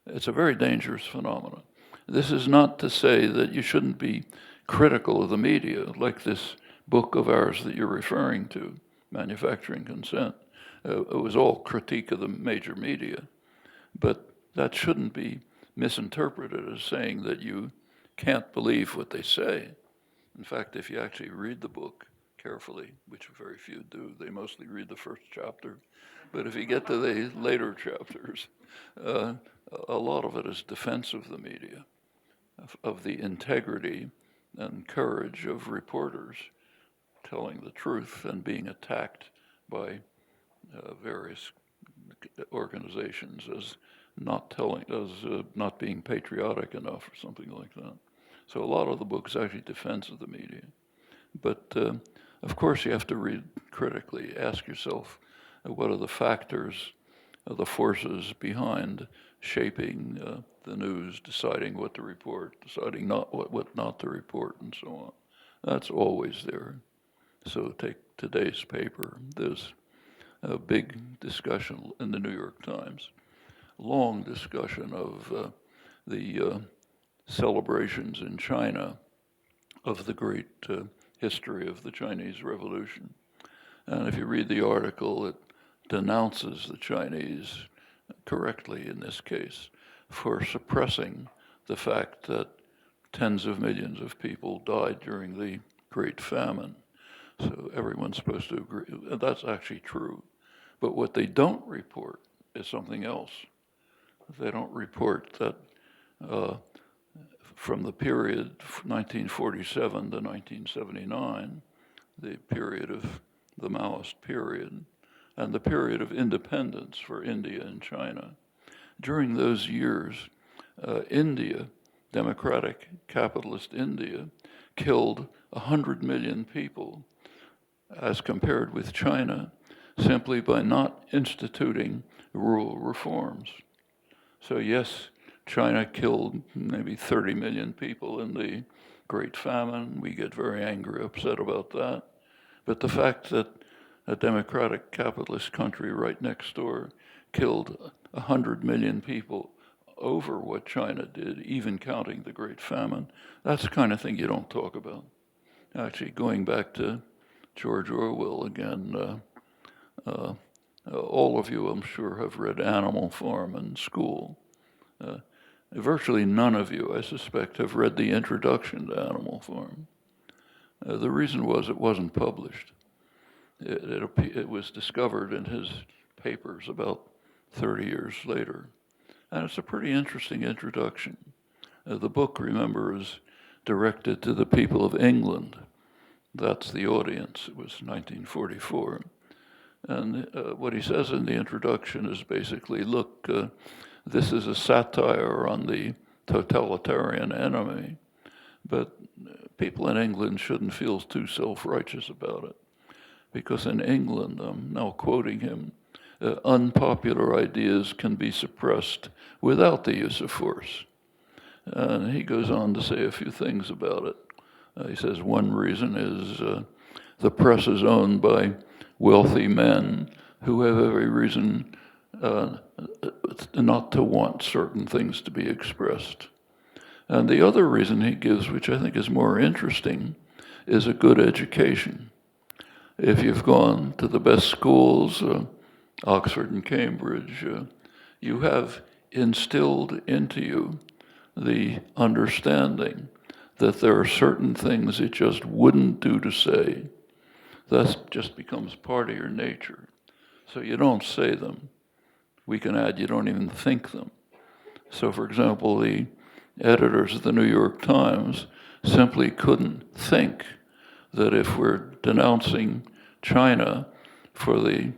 Speaker 3: it's a very dangerous phenomenon. This is not to say that you shouldn't be critical of the media, like this book of ours that you're referring to, Manufacturing Consent. It was all critique of the major media, but that shouldn't be misinterpreted as saying that you can't believe what they say. In fact, if you actually read the book carefully, which very few do, they mostly read the first chapter, but if you get to the later chapters, a lot of it is defense of the media, of the integrity and courage of reporters telling the truth and being attacked by various organizations as not being patriotic enough or something like that. So a lot of the book is actually defense of the media. But of course you have to read critically, ask yourself what are the factors, the forces behind shaping the news, deciding what to report, deciding what not to report, and so on. That's always there. So take today's paper. There's a big discussion in the New York Times, long discussion of the celebrations in China of the great history of the Chinese Revolution. And if you read the article, it denounces the Chinese, correctly in this case, for suppressing the fact that tens of millions of people died during the Great Famine. So everyone's supposed to agree. That's actually true. But what they don't report is something else. They don't report that from the period 1947 to 1979, the period of the Maoist period, and the period of independence for India and China. During those years, India, democratic capitalist India, killed 100 million people as compared with China simply by not instituting rural reforms. So yes, China killed maybe 30 million people in the Great Famine. We get very angry, upset about that. But the fact that a democratic capitalist country right next door killed 100 million people over what China did, even counting the Great Famine, that's the kind of thing you don't talk about. Actually, going back to George Orwell again, all of you, I'm sure, have read Animal Farm in school. Virtually none of you, I suspect, have read the introduction to Animal Farm. The reason was it wasn't published. It was discovered in his papers about 30 years later. And it's a pretty interesting introduction. The book, remember, is directed to the people of England. That's the audience. It was 1944. And what he says in the introduction is basically, look, this is a satire on the totalitarian enemy, but people in England shouldn't feel too self-righteous about it. Because in England, I'm now quoting him, unpopular ideas can be suppressed without the use of force. And he goes on to say a few things about it. He says one reason is the press is owned by wealthy men who have every reason not to want certain things to be expressed. And the other reason he gives, which I think is more interesting, is a good education. If you've gone to the best schools, Oxford and Cambridge, you have instilled into you the understanding that there are certain things it just wouldn't do to say, that just becomes part of your nature. So you don't say them. We can add, you don't even think them. So, for example, the editors of the New York Times simply couldn't think that if we're denouncing China for the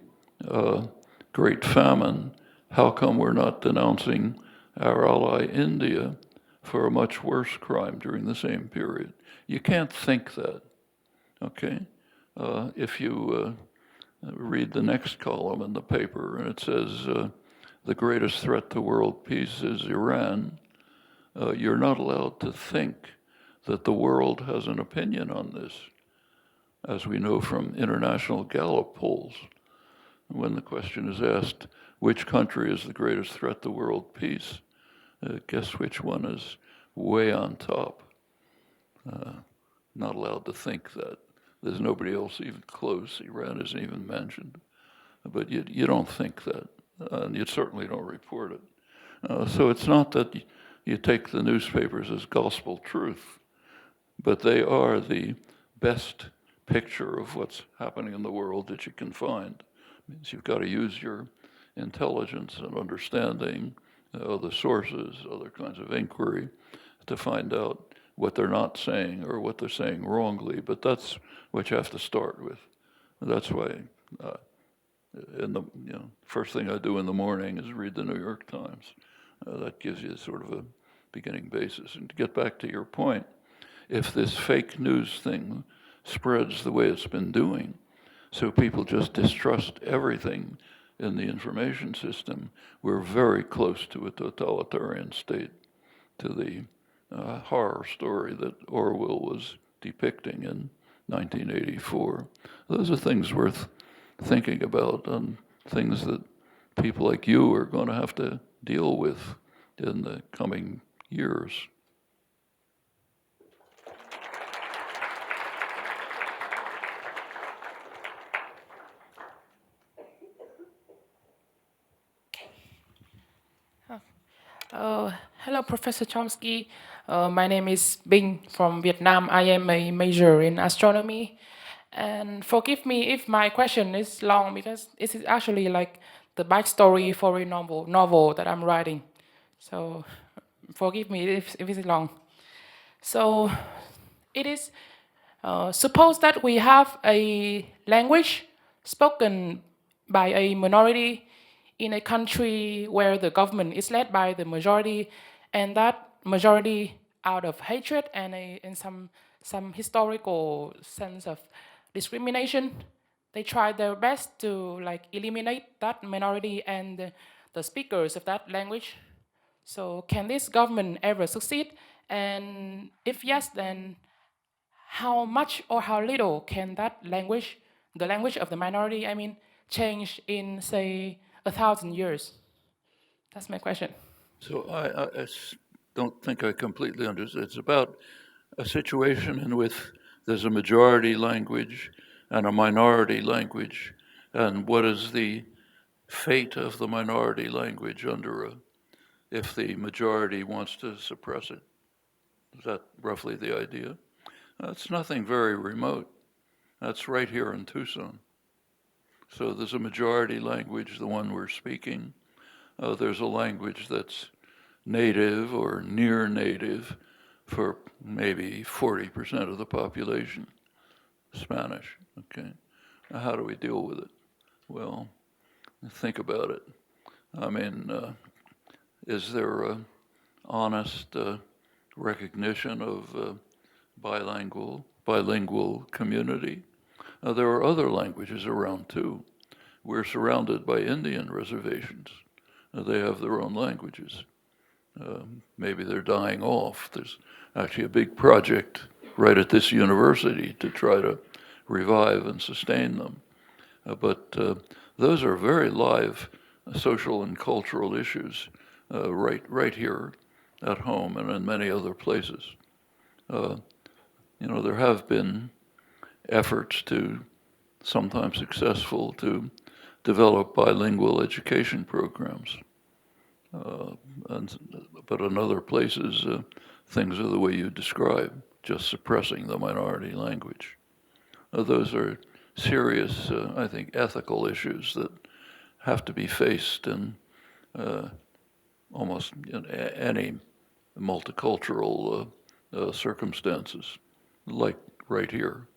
Speaker 3: Great Famine, how come we're not denouncing our ally India for a much worse crime during the same period? You can't think that, okay? If you read the next column in the paper and it says the greatest threat to world peace is Iran, you're not allowed to think that the world has an opinion on this, as we know from international Gallup polls. When the question is asked, which country is the greatest threat to world peace? Guess which one is way on top? Not allowed to think that. There's nobody else even close. Iran isn't even mentioned. But you don't think that, and you certainly don't report it. So it's not that you take the newspapers as gospel truth, but they are the best picture of what's happening in the world that you can find. It means you've got to use your intelligence and understanding, other sources, other kinds of inquiry to find out what they're not saying or what they're saying wrongly, but that's what you have to start with. That's why first thing I do in the morning is read the New York Times. That gives you sort of a beginning basis. And to get back to your point, if this fake news thing spreads the way it's been doing, so people just distrust everything in the information system, we're very close to a totalitarian state, to the horror story that Orwell was depicting in 1984. Those are things worth thinking about, and things that people like you are going to have to deal with in the coming years.
Speaker 10: Hello, Professor Chomsky. My name is Bing from Vietnam. I am a major in astronomy. And forgive me if my question is long, because this is actually like the backstory for a novel that I'm writing. So forgive me if it's long. So it is suppose that we have a language spoken by a minority in a country where the government is led by the majority, and that majority, out of hatred and in some historical sense of discrimination, they try their best to like eliminate that minority and the speakers of that language. So can this government ever succeed? And if yes, then how much or how little can that language, the language of the minority, change in, say, 1,000 years? That's my question.
Speaker 3: So I don't think I completely understand. It's about a situation in which there's a majority language and a minority language, and what is the fate of the minority language if the majority wants to suppress it? Is that roughly the idea? That's nothing very remote. That's right here in Tucson. So there's a majority language, the one we're speaking. There's a language that's native or near native for maybe 40% of the population, Spanish, okay? Now, how do we deal with it? Well, think about it. Is there an honest recognition of bilingual community? There are other languages around too. We're surrounded by Indian reservations. They have their own languages. Maybe they're dying off. There's actually a big project right at this university to try to revive and sustain them. But those are very live social and cultural issues right here at home and in many other places. There have been efforts sometimes successful, to develop bilingual education programs. But in other places, things are the way you describe, just suppressing the minority language. Those are serious, I think, ethical issues that have to be faced in almost any multicultural circumstances, like right here.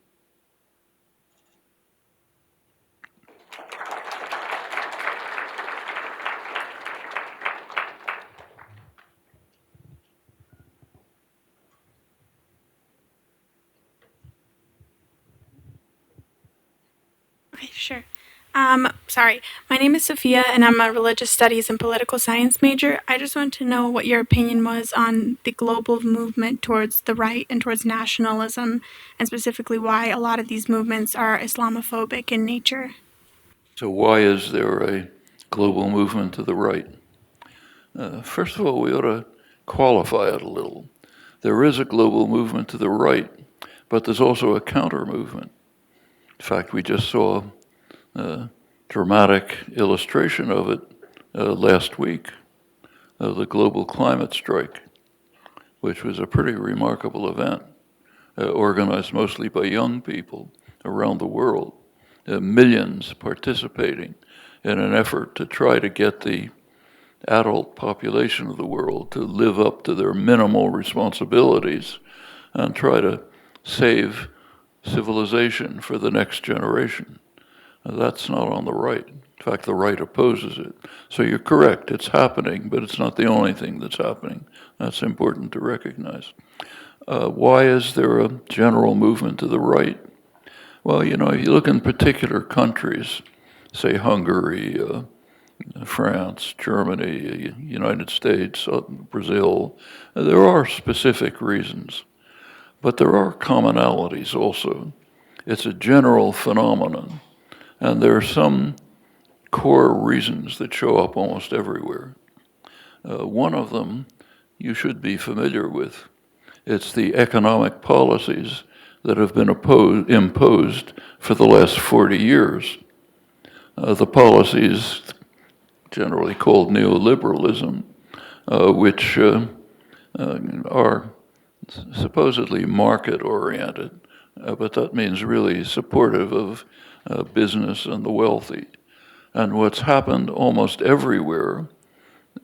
Speaker 11: Okay, sure. Sorry. My name is Sofia, and I'm a religious studies and political science major. I just wanted to know what your opinion was on the global movement towards the right and towards nationalism, and specifically why a lot of these movements are Islamophobic in nature.
Speaker 3: So why is there a global movement to the right? First of all, we ought to qualify it a little. There is a global movement to the right, but there's also a counter movement. In fact, we just saw a dramatic illustration of it last week, the global climate strike, which was a pretty remarkable event, organized mostly by young people around the world, millions participating in an effort to try to get the adult population of the world to live up to their minimal responsibilities and try to save civilization for the next generation. That's not on the right. In fact, the right opposes it. So you're correct, it's happening, but it's not the only thing that's happening. That's important to recognize. Why is there a general movement to the right? Well, you know, if you look in particular countries, say Hungary, France, Germany, United States, Brazil, there are specific reasons. But there are commonalities also. It's a general phenomenon. And there are some core reasons that show up almost everywhere. One of them you should be familiar with. It's the economic policies that have been imposed for the last 40 years. The policies generally called neoliberalism, which are supposedly market-oriented, but that means really supportive of business and the wealthy. And what's happened almost everywhere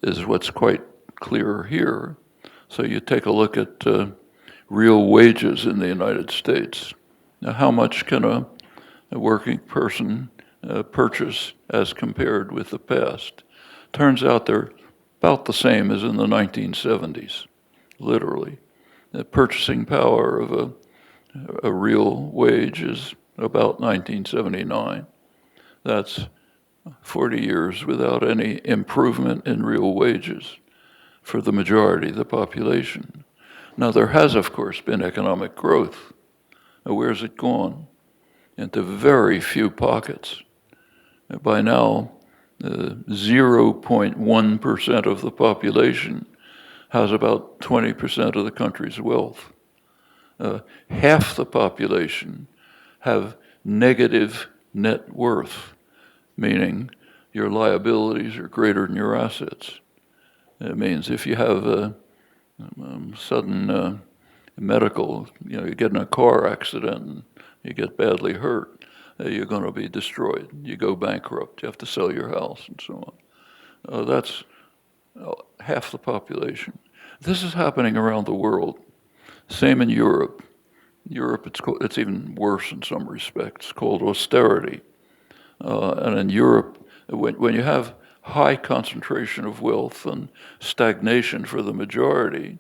Speaker 3: is what's quite clear here. So you take a look at real wages in the United States. Now, how much can a working person purchase as compared with the past? Turns out they're about the same as in the 1970s, literally. The purchasing power of a real wage is about 1979. That's 40 years without any improvement in real wages for the majority of the population. Now, there has, of course, been economic growth. Now, where's it gone? Into very few pockets. By now, 0.1% of the population has about 20% of the country's wealth. Half the population have negative net worth, meaning your liabilities are greater than your assets. It means if you have a sudden medical, you get in a car accident and you get badly hurt, you're going to be destroyed. You go bankrupt. You have to sell your house and so on. That's half the population. This is happening around the world. Same in Europe. Europe, it's even worse in some respects. It's called austerity. And in Europe, when you have high concentration of wealth and stagnation for the majority,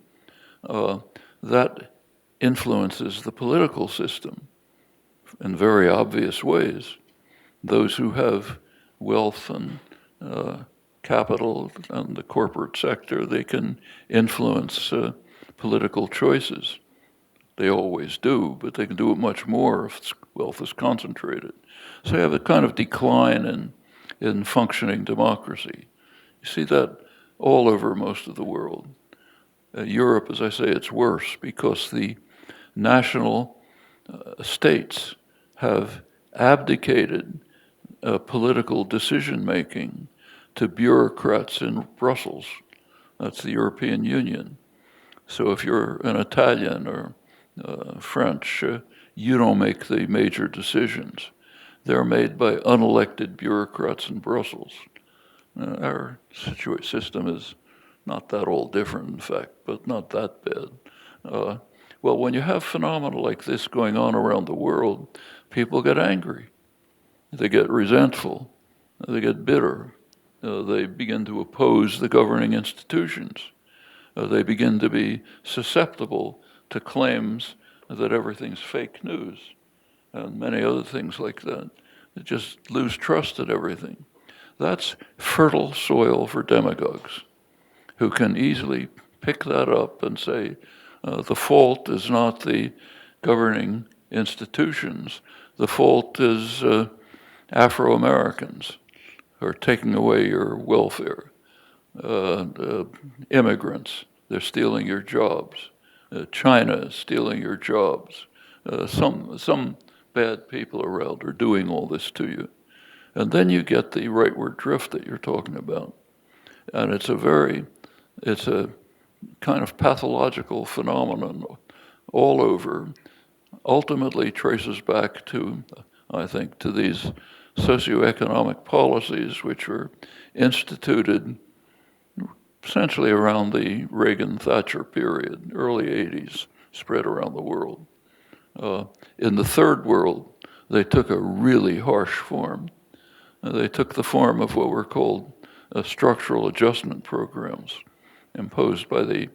Speaker 3: that influences the political system in very obvious ways. Those who have wealth and capital and the corporate sector, they can influence political choices. They always do, but they can do it much more if wealth is concentrated. So you have a kind of decline in functioning democracy. You see that all over most of the world. Europe, as I say, it's worse because the national states have abdicated political decision-making to bureaucrats in Brussels. That's the European Union. So if you're an Italian or French, you don't make the major decisions. they're made by unelected bureaucrats in Brussels. Our system is not that all different, in fact, but not that bad. Well, when you have phenomena like this going on around the world, people get angry. They get resentful. They get bitter. They begin to oppose the governing institutions. They begin to be susceptible to claims that everything's fake news and many other things like that. They just lose trust at everything. That's fertile soil for demagogues who can easily pick that up and say, the fault is not the governing institutions, the fault is Afro-Americans who are taking away your welfare, immigrants, they're stealing your jobs, China is stealing your jobs, some bad people around are doing all this to you. And then you get the rightward drift that you're talking about. And it's a kind of pathological phenomenon all over, ultimately traces back to, I think, to these socioeconomic policies which were instituted essentially around the Reagan-Thatcher period, early 80s, spread around the world. In the third world, they took a really harsh form. They took the form of what were called structural adjustment programs imposed by the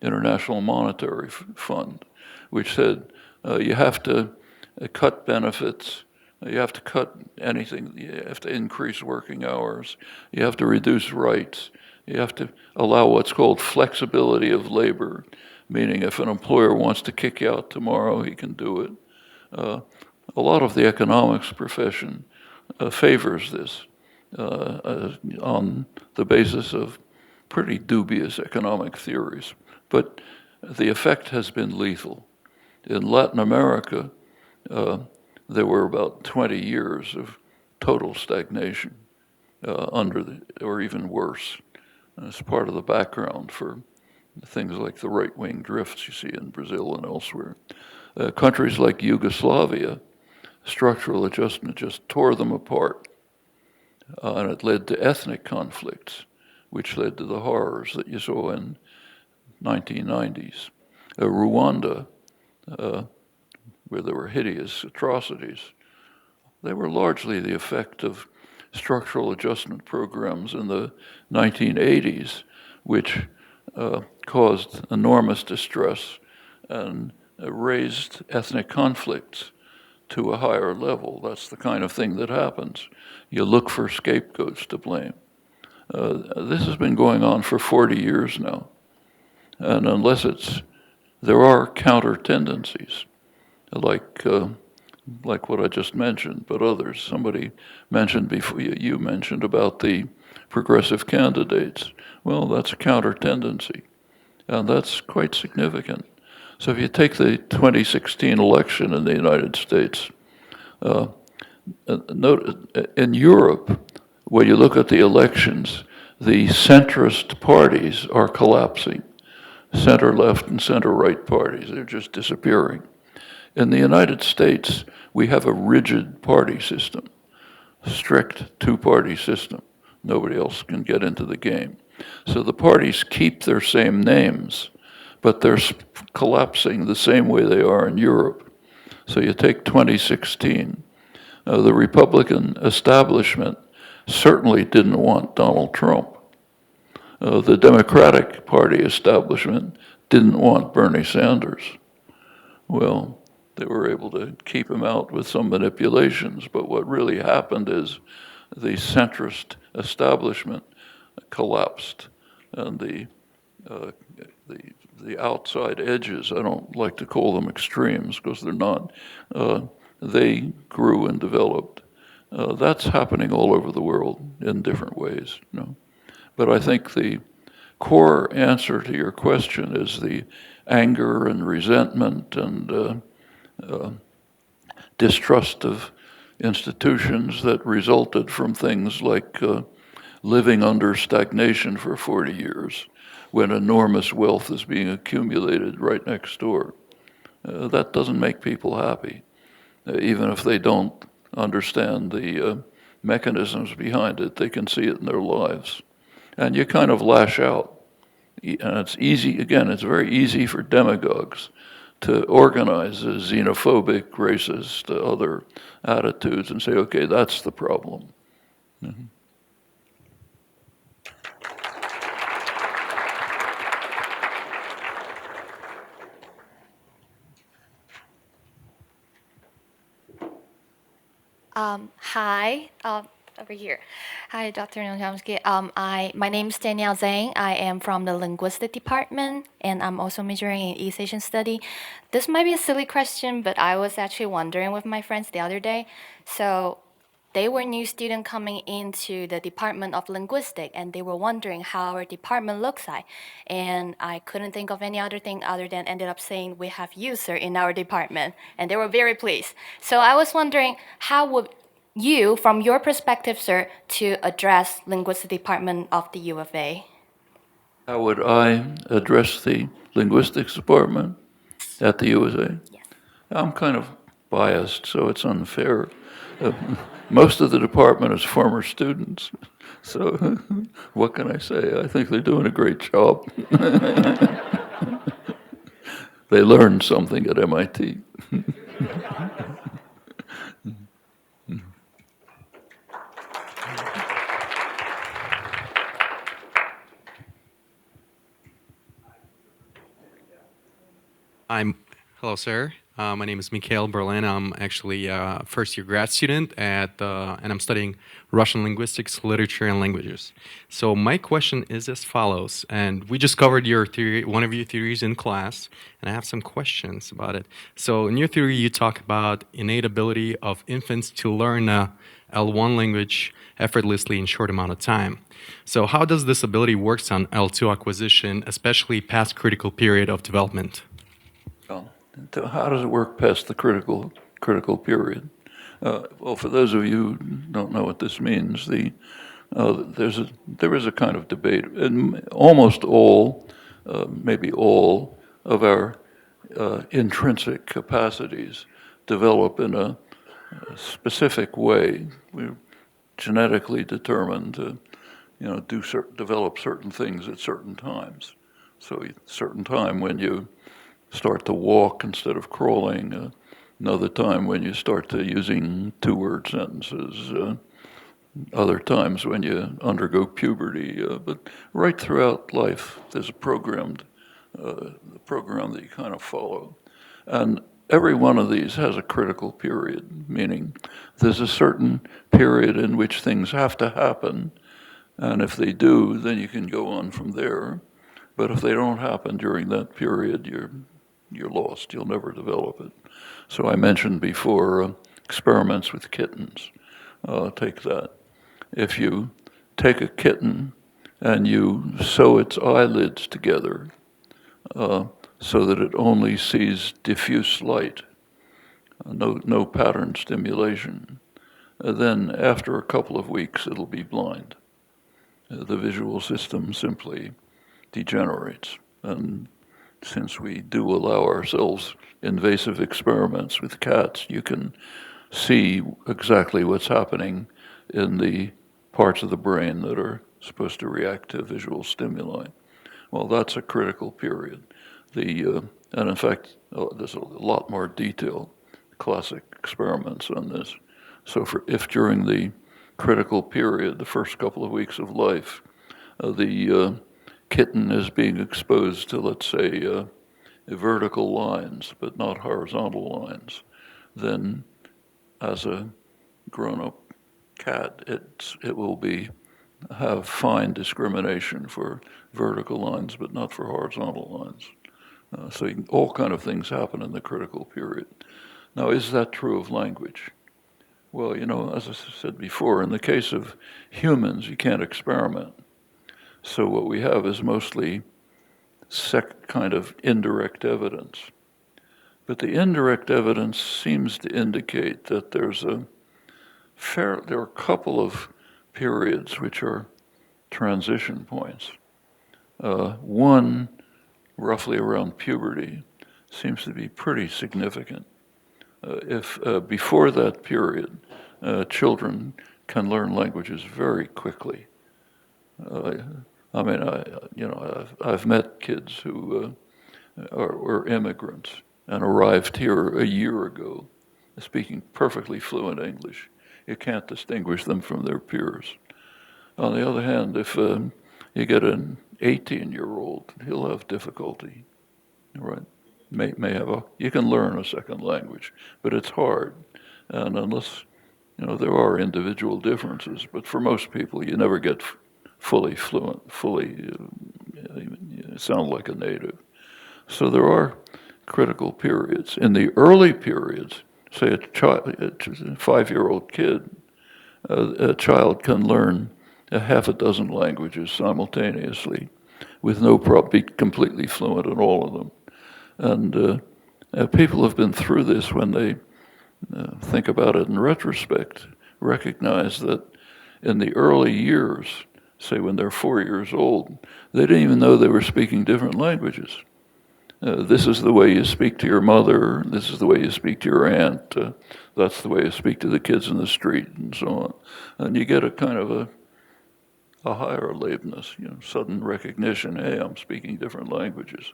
Speaker 3: International Monetary Fund, which said you have to cut benefits, you have to cut anything, you have to increase working hours, you have to reduce rights, you have to allow what's called flexibility of labor, meaning if an employer wants to kick you out tomorrow, he can do it. A lot of the economics profession favors this on the basis of pretty dubious economic theories. But the effect has been lethal. In Latin America, there were about 20 years of total stagnation or even worse. It's part of the background for things like the right-wing drifts you see in Brazil and elsewhere. Countries like Yugoslavia, structural adjustment just tore them apart. And it led to ethnic conflicts, which led to the horrors that you saw in 1990s. Rwanda, where there were hideous atrocities, they were largely the effect of structural adjustment programs in the 1980s, which caused enormous distress and raised ethnic conflicts to a higher level. That's the kind of thing that happens. You look for scapegoats to blame. This has been going on for 40 years now. And unless there are counter tendencies, like what I just mentioned, but others. Somebody mentioned before, you mentioned about the progressive candidates. Well, that's a counter tendency, and that's quite significant. So if you take the 2016 election in the United States, in Europe, when you look at the elections, the centrist parties are collapsing. Center-left and center-right parties, they're just disappearing. In the United States, we have a rigid party system, strict two-party system. Nobody else can get into the game. So the parties keep their same names, but they're collapsing the same way they are in Europe. So you take 2016, the Republican establishment certainly didn't want Donald Trump. The Democratic Party establishment didn't want Bernie Sanders. Well, they were able to keep him out with some manipulations, but what really happened is the centrist establishment collapsed, and the outside edges, I don't like to call them extremes because they're not, they grew and developed. That's happening all over the world in different ways, you know. But I think the core answer to your question is the anger and resentment and distrust of institutions that resulted from things like living under stagnation for 40 years when enormous wealth is being accumulated right next door. That doesn't make people happy, even if they don't understand the mechanisms behind it. They can see it in their lives. And you kind of lash out. And it's easy, again, it's very easy for demagogues to organize as xenophobic, racist, other attitudes and say, okay, that's the problem. Mm-hmm.
Speaker 12: Hi, over here. Hi, Dr. Chomsky. My name is Danielle Zhang. I am from the linguistic department, and I'm also majoring in East Asian study. This might be a silly question, but I was actually wondering with my friends the other day. So they were new students coming into the Department of Linguistics, and they were wondering how our department looks like. And I couldn't think of any other thing other than ended up saying we have user in our department, and they were very pleased. So I was wondering, how would you, from your perspective, sir, to address linguistic department of the U of A?
Speaker 3: How would I address the linguistics department at the USA?
Speaker 12: Yes.
Speaker 3: I'm kind of biased, so it's unfair. Most of the department is former students, so what can I say? I think they're doing a great job. They learned something at MIT.
Speaker 13: Hello, sir. My name is Mikhail Berlin. I'm actually a first-year grad student and I'm studying Russian linguistics, literature, and languages. So my question is as follows, and we just covered your theory, one of your theories in class, and I have some questions about it. So in your theory, you talk about innate ability of infants to learn a L1 language effortlessly in short amount of time. So how does this ability works on L2 acquisition, especially past critical period of development?
Speaker 3: How does it work past the critical period? Well, for those of you who don't know what this means, there is a kind of debate, and almost all, maybe all of our intrinsic capacities develop in a specific way. We're genetically determined to, develop certain things at certain times. So, a certain time when you start to walk instead of crawling, another time when you start to using two-word sentences, other times when you undergo puberty, but right throughout life there's a program that you kind of follow. And every one of these has a critical period, meaning there's a certain period in which things have to happen, and if they do, then you can go on from there. But if they don't happen during that period, you're lost. You'll never develop it. So I mentioned before experiments with kittens. Take that. If you take a kitten and you sew its eyelids together so that it only sees diffuse light, no pattern stimulation, then after a couple of weeks it'll be blind. The visual system simply degenerates. And since we do allow ourselves invasive experiments with cats, you can see exactly what's happening in the parts of the brain that are supposed to react to visual stimuli. Well, that's a critical period. And in fact, there's a lot more detail, classic experiments on this. So if during the critical period, the first couple of weeks of life, the kitten is being exposed to, let's say, vertical lines, but not horizontal lines, then as a grown-up cat, it will have fine discrimination for vertical lines, but not for horizontal lines. So all kind of things happen in the critical period. Now, is that true of language? Well, as I said before, in the case of humans, you can't experiment. So what we have is mostly kind of indirect evidence. But the indirect evidence seems to indicate that there are a couple of periods which are transition points. One, roughly around puberty, seems to be pretty significant. If before that period, children can learn languages very quickly. I've met kids who were immigrants and arrived here a year ago, speaking perfectly fluent English. You can't distinguish them from their peers. On the other hand, if you get an 18-year-old, he'll have difficulty, right? You can learn a second language, but it's hard. And unless, there are individual differences, but for most people, you never get fully fluent, sound like a native. So there are critical periods. In the early periods, say a 5-year-old kid, a child can learn a half a dozen languages simultaneously with no problem, be completely fluent in all of them. And people have been through this when they think about it in retrospect, recognize that in the early years, say when they're 4 years old, they didn't even know they were speaking different languages. This is the way you speak to your mother, this is the way you speak to your aunt, that's the way you speak to the kids in the street, and so on. And you get a kind of a higher lateness, sudden recognition, hey, I'm speaking different languages,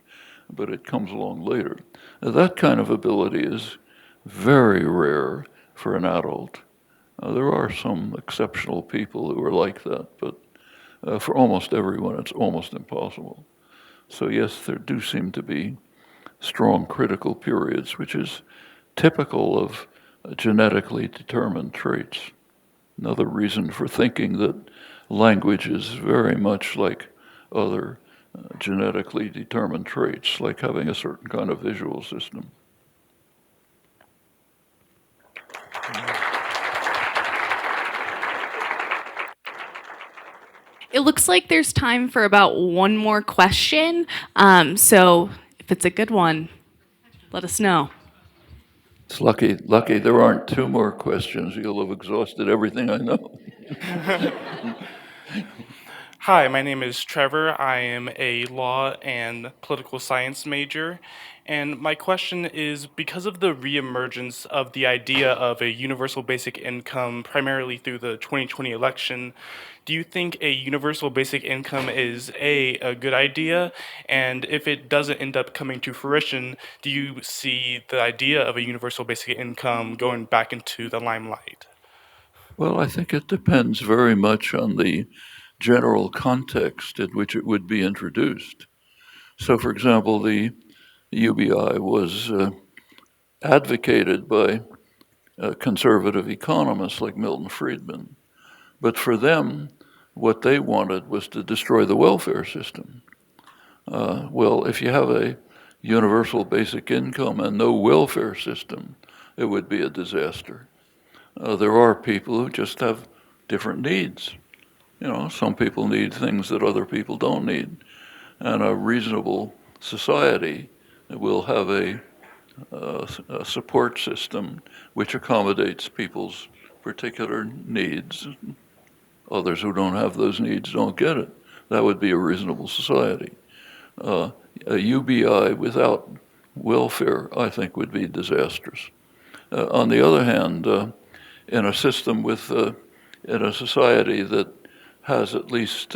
Speaker 3: but it comes along later. That kind of ability is very rare for an adult. There are some exceptional people who are like that, but for almost everyone, it's almost impossible. So yes, there do seem to be strong critical periods, which is typical of genetically determined traits. Another reason for thinking that language is very much like other genetically determined traits, like having a certain kind of visual system.
Speaker 1: It looks like there's time for about one more question. So if it's a good one, let us know.
Speaker 3: It's lucky there aren't two more questions. You'll have exhausted everything I know.
Speaker 14: Hi, my name is Trevor. I am a law and political science major. And my question is, because of the reemergence of the idea of a universal basic income, primarily through the 2020 election, do you think a universal basic income is a good idea? And if it doesn't end up coming to fruition, do you see the idea of a universal basic income going back into the limelight?
Speaker 3: Well, I think it depends very much on the general context in which it would be introduced. So, for example, the UBI was advocated by conservative economists like Milton Friedman. But for them, what they wanted was to destroy the welfare system. Well, if you have a universal basic income and no welfare system, it would be a disaster. There are people who just have different needs. Some people need things that other people don't need. And a reasonable society will have a support system which accommodates people's particular needs. Others who don't have those needs don't get it. That would be a reasonable society. A UBI without welfare, I think, would be disastrous. On the other hand, in a system in a society that has at least,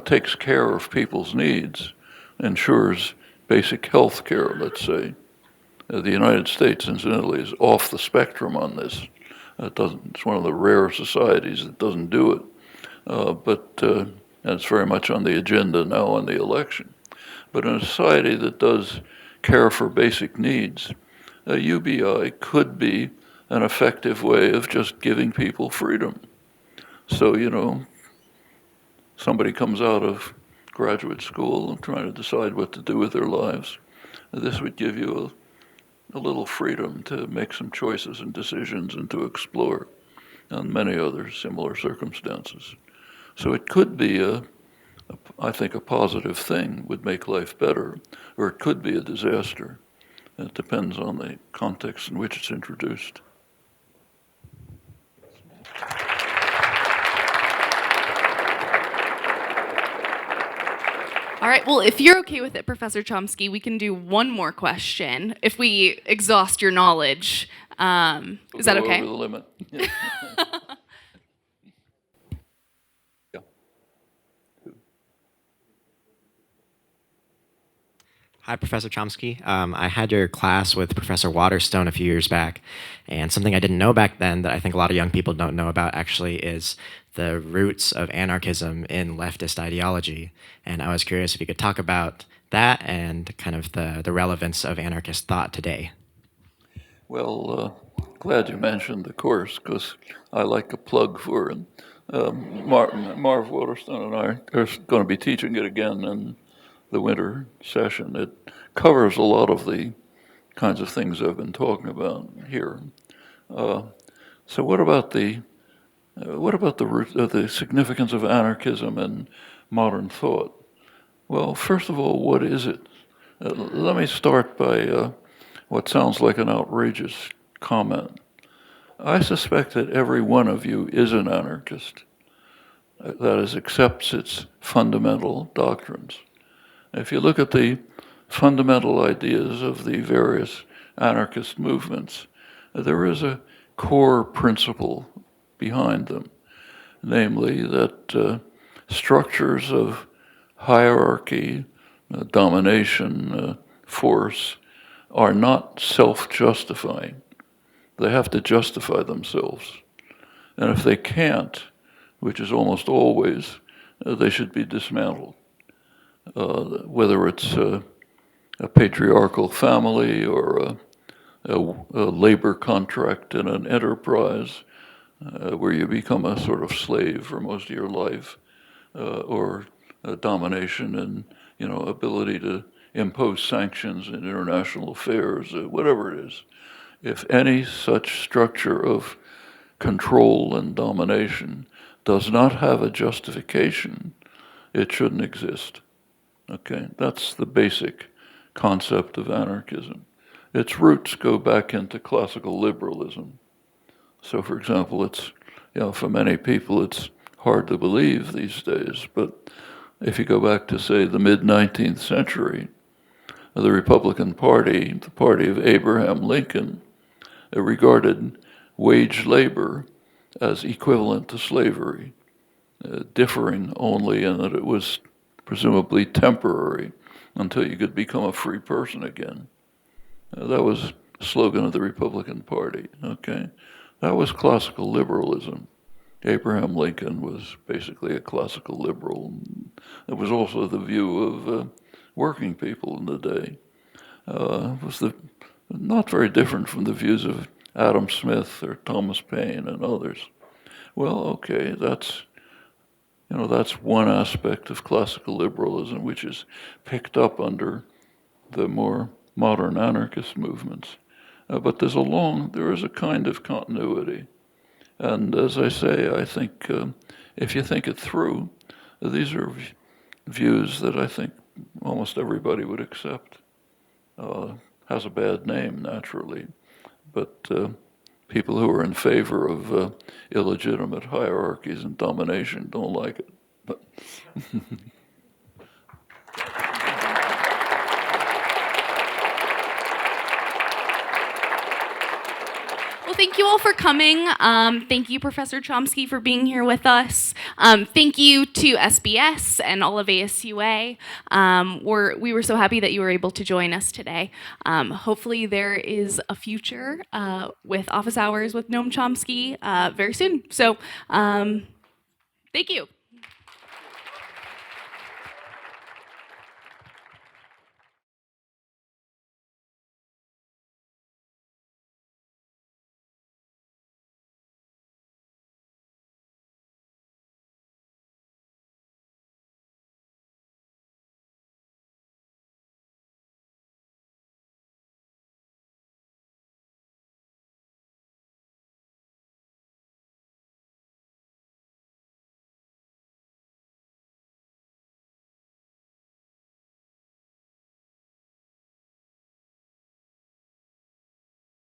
Speaker 3: takes care of people's needs, ensures basic health care, let's say. The United States, incidentally, is off the spectrum on this. It's one of the rare societies that doesn't do it. And it's very much on the agenda now on the election. But in a society that does care for basic needs, a UBI could be an effective way of just giving people freedom. So, somebody comes out of graduate school and trying to decide what to do with their lives. This would give you a little freedom to make some choices and decisions and to explore, and many other similar circumstances. So it could be I think a positive thing, would make life better, or it could be a disaster. It depends on the context in which it's introduced.
Speaker 1: All right, well, if you're okay with it, Professor Chomsky, we can do one more question if we exhaust your knowledge. Is that okay?
Speaker 3: Over the limit.
Speaker 15: Hi, Professor Chomsky. I had your class with Professor Waterstone a few years back, and something I didn't know back then that I think a lot of young people don't know about actually is the roots of anarchism in leftist ideology. And I was curious if you could talk about that and kind of the relevance of anarchist thought today.
Speaker 3: Well, glad you mentioned the course, because I like a plug for it. Marv Waterstone and I are going to be teaching it again in the winter session. It covers a lot of the kinds of things I've been talking about here. So what about the significance of anarchism in modern thought? Well, first of all, what is it? Let me start by what sounds like an outrageous comment. I suspect that every one of you is an anarchist. That is, accepts its fundamental doctrines. If you look at the fundamental ideas of the various anarchist movements, there is a core principle behind them, namely that structures of hierarchy, domination, force, are not self-justifying. They have to justify themselves. And if they can't, which is almost always, they should be dismantled. Whether it's a patriarchal family or a labor contract in an enterprise where you become a sort of slave for most of your life, or domination and ability to impose sanctions in international affairs, whatever it is. If any such structure of control and domination does not have a justification, it shouldn't exist. Okay, that's the basic concept of anarchism. Its roots go back into classical liberalism. So, for example, it's, for many people it's hard to believe these days, but if you go back to, say, the mid-19th century, the Republican Party, the party of Abraham Lincoln, regarded wage labor as equivalent to slavery, differing only in that it was presumably temporary until you could become a free person again. That was the slogan of the Republican Party, okay? That was classical liberalism. Abraham Lincoln was basically a classical liberal. It was also the view of working people in the day. It was not very different from the views of Adam Smith or Thomas Paine and others. Well, okay, that's one aspect of classical liberalism which is picked up under the more modern anarchist movements. But there is a kind of continuity. And as I say, I think if you think it through, these are views that I think almost everybody would accept. Has a bad name, naturally, but people who are in favor of illegitimate hierarchies and domination don't like it. But
Speaker 1: Well, thank you all for coming. Thank you, Professor Chomsky, for being here with us. Thank you to SBS and all of ASUA. We were so happy that you were able to join us today. Hopefully there is a future with Office Hours with Noam Chomsky very soon. So thank you.